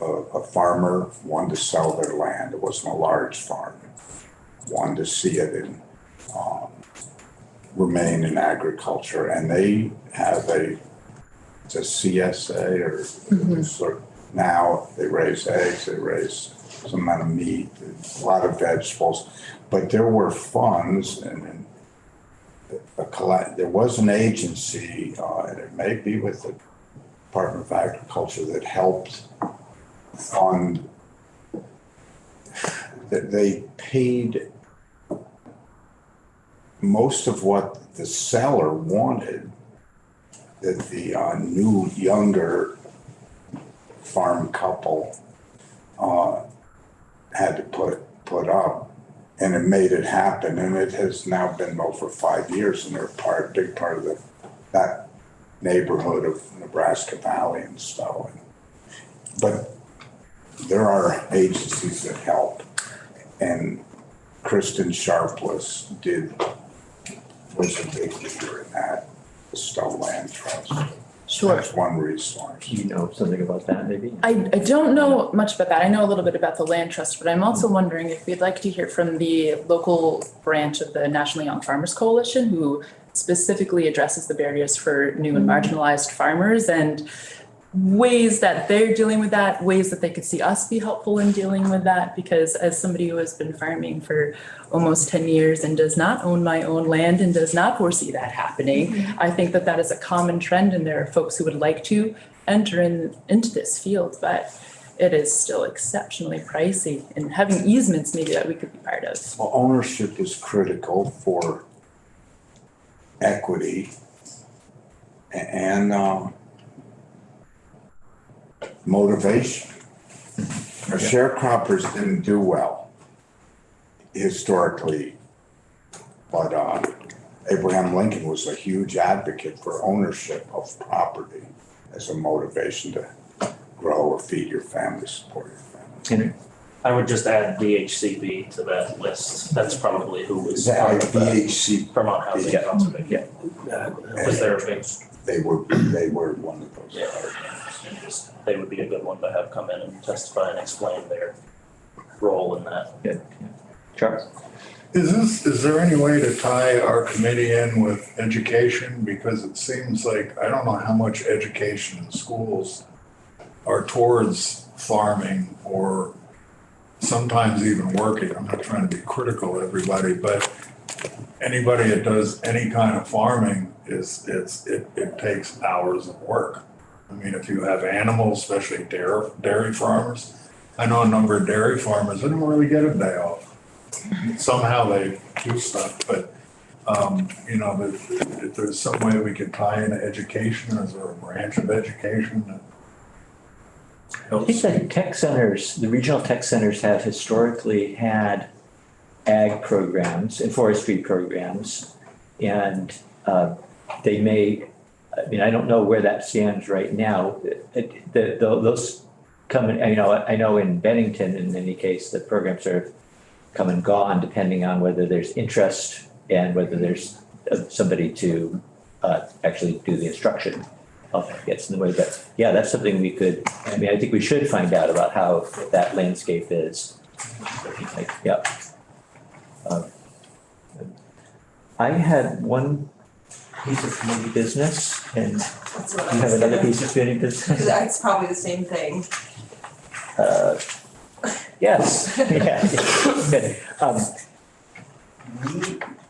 a farmer wanted to sell their land. It wasn't a large farm. Wanted to see it and remain in agriculture, and they have it's a CSA or sort of, now they raise eggs, they raise some amount of meat, a lot of vegetables, but there were funds and there was an agency, and it may be with the Department of Agriculture, that helped fund, that they paid most of what the seller wanted, that the new, younger farm couple had to put up, and it made it happen. And it has now been over 5 years, and they're a big part of that neighborhood of Nebraska Valley and stuff. But there are agencies that help, and Kristen Sharpless was a big leader in that. The Stowe Land Trust. Sure. That's one resource. Do you know something about that, maybe? I don't know much about that. I know a little bit about the land trust, but I'm also wondering if we'd like to hear from the local branch of the National Young Farmers Coalition, who specifically addresses the barriers for new and marginalized farmers and ways that they're dealing with that, ways that they could see us be helpful in dealing with that. Because as somebody who has been farming for almost 10 years and does not own my own land and does not foresee that happening, I think that is a common trend, and there are folks who would like to enter into this field, but it is still exceptionally pricey, and having easements maybe that we could be part of. Well, ownership is critical for equity and motivation. Our sharecroppers didn't do well historically, but Abraham Lincoln was a huge advocate for ownership of property as a motivation to grow or feed your family, support your family. I would just add VHCB to that list. That's probably who was part of that. VHC, Vermont Housing Yeah. Conservation. Was their big, they were one of those. and just, they would be a good one to have come in and testify and explain their role in that. Good. Charles? Is there any way to tie our committee in with education? Because it seems like, I don't know how much education in schools are towards farming or sometimes even working. I'm not trying to be critical of everybody, but anybody that does any kind of farming it takes hours of work. I mean, if you have animals, especially dairy farmers, I know a number of dairy farmers, they don't really get a day off. somehow they do stuff, but, you know, if there's some way we could tie into education, is there a branch of education that I think that tech centers, the regional tech centers have historically had ag programs and forestry programs. And they may, I mean, I don't know where that stands right now. Those come in, you know, I know in Bennington, in any case, the programs are come and gone depending on whether there's interest and whether there's somebody to actually do the instruction. Often gets in the way, but yeah, that's something we could, I mean, I think we should find out about how that landscape is. Yeah. I had one piece of community business and That's what you I have was another gonna, piece of community business? it's probably the same thing. Yes, yeah, good.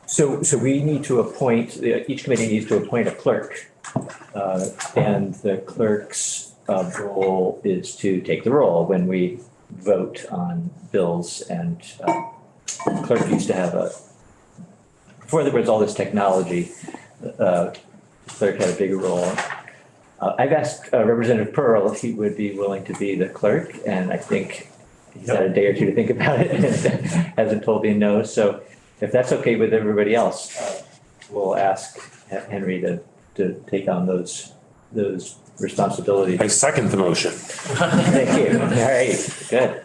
So we need to appoint, each committee needs to appoint a clerk. And the clerk's role is to take the roll when we vote on bills, and the clerk used to have before there was all this technology, the clerk had a bigger role. I've asked Representative Pearl if he would be willing to be the clerk, and I think he's had a day or two to think about it and hasn't told me no. So if that's okay with everybody else, we'll ask Henry to take on those responsibilities. I second the motion. Thank you. All right, good.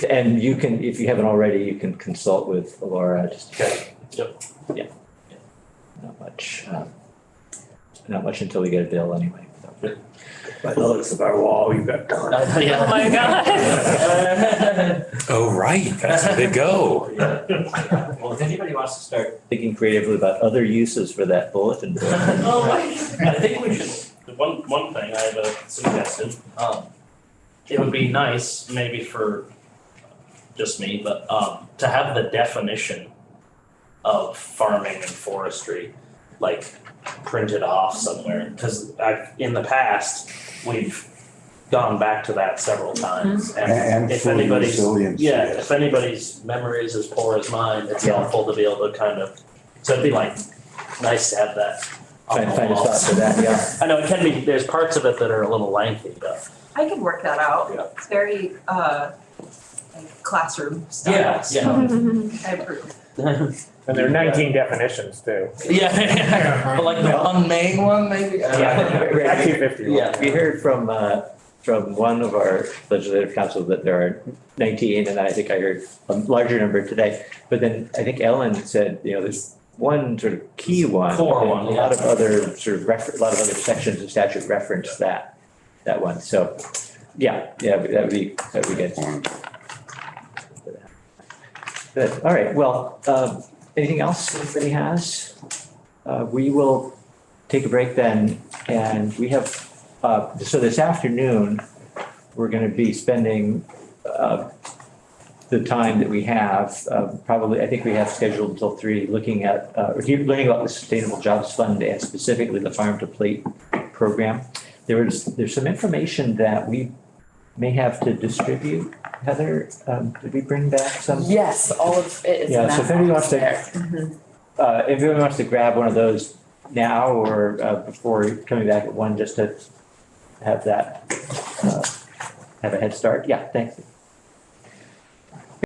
And you can, if you haven't already, you can consult with Laura. Just Yep. Yeah. Not much until we get a bill anyway. By the looks of our wall, you've got time. Oh my God. Oh, right, that's where they go. Well, if anybody wants to start thinking creatively about other uses for that bulletin board. Oh my. I think we should, one thing I have a suggestion, it would be nice, maybe for just me, but to have the definition of farming and forestry, like printed off somewhere, because in the past, we've gone back to that several times. And if food anybody's, resilience, yeah, yes. if anybody's memory is as poor as mine, it's helpful to be able to kind of, so it'd be like, nice to have that on the Find a spot walls. for that, yeah. I know it can be, there's parts of it that are a little lengthy, but. I could work that out. Yeah. It's very, like classroom style. Yeah, so I approve. And there are 19 definitions too. Yeah, but like the one main one, maybe? Act 250. Yeah. We heard from one of our legislative council that there are 19, and I think I heard a larger number today. But then I think Ellen said, you know, there's one sort of key one. Core and one, A lot of other sort of a lot of other sections of statute reference that one. So, yeah, that'd be good. Good, all right, well, anything else anybody has? We will take a break then, and we have, so this afternoon, we're gonna be spending the time that we have, probably, I think we have scheduled until 3, looking at, learning about the Sustainable Jobs Fund and specifically the Farm to Plate program. There's some information that we may have to distribute. Heather, did we bring back some? Yes, all of it is. Yeah, so if anybody wants to, Mhm. if anyone wants to grab one of those now or before coming back at 1, just to have that, have a head start. Yeah, thanks.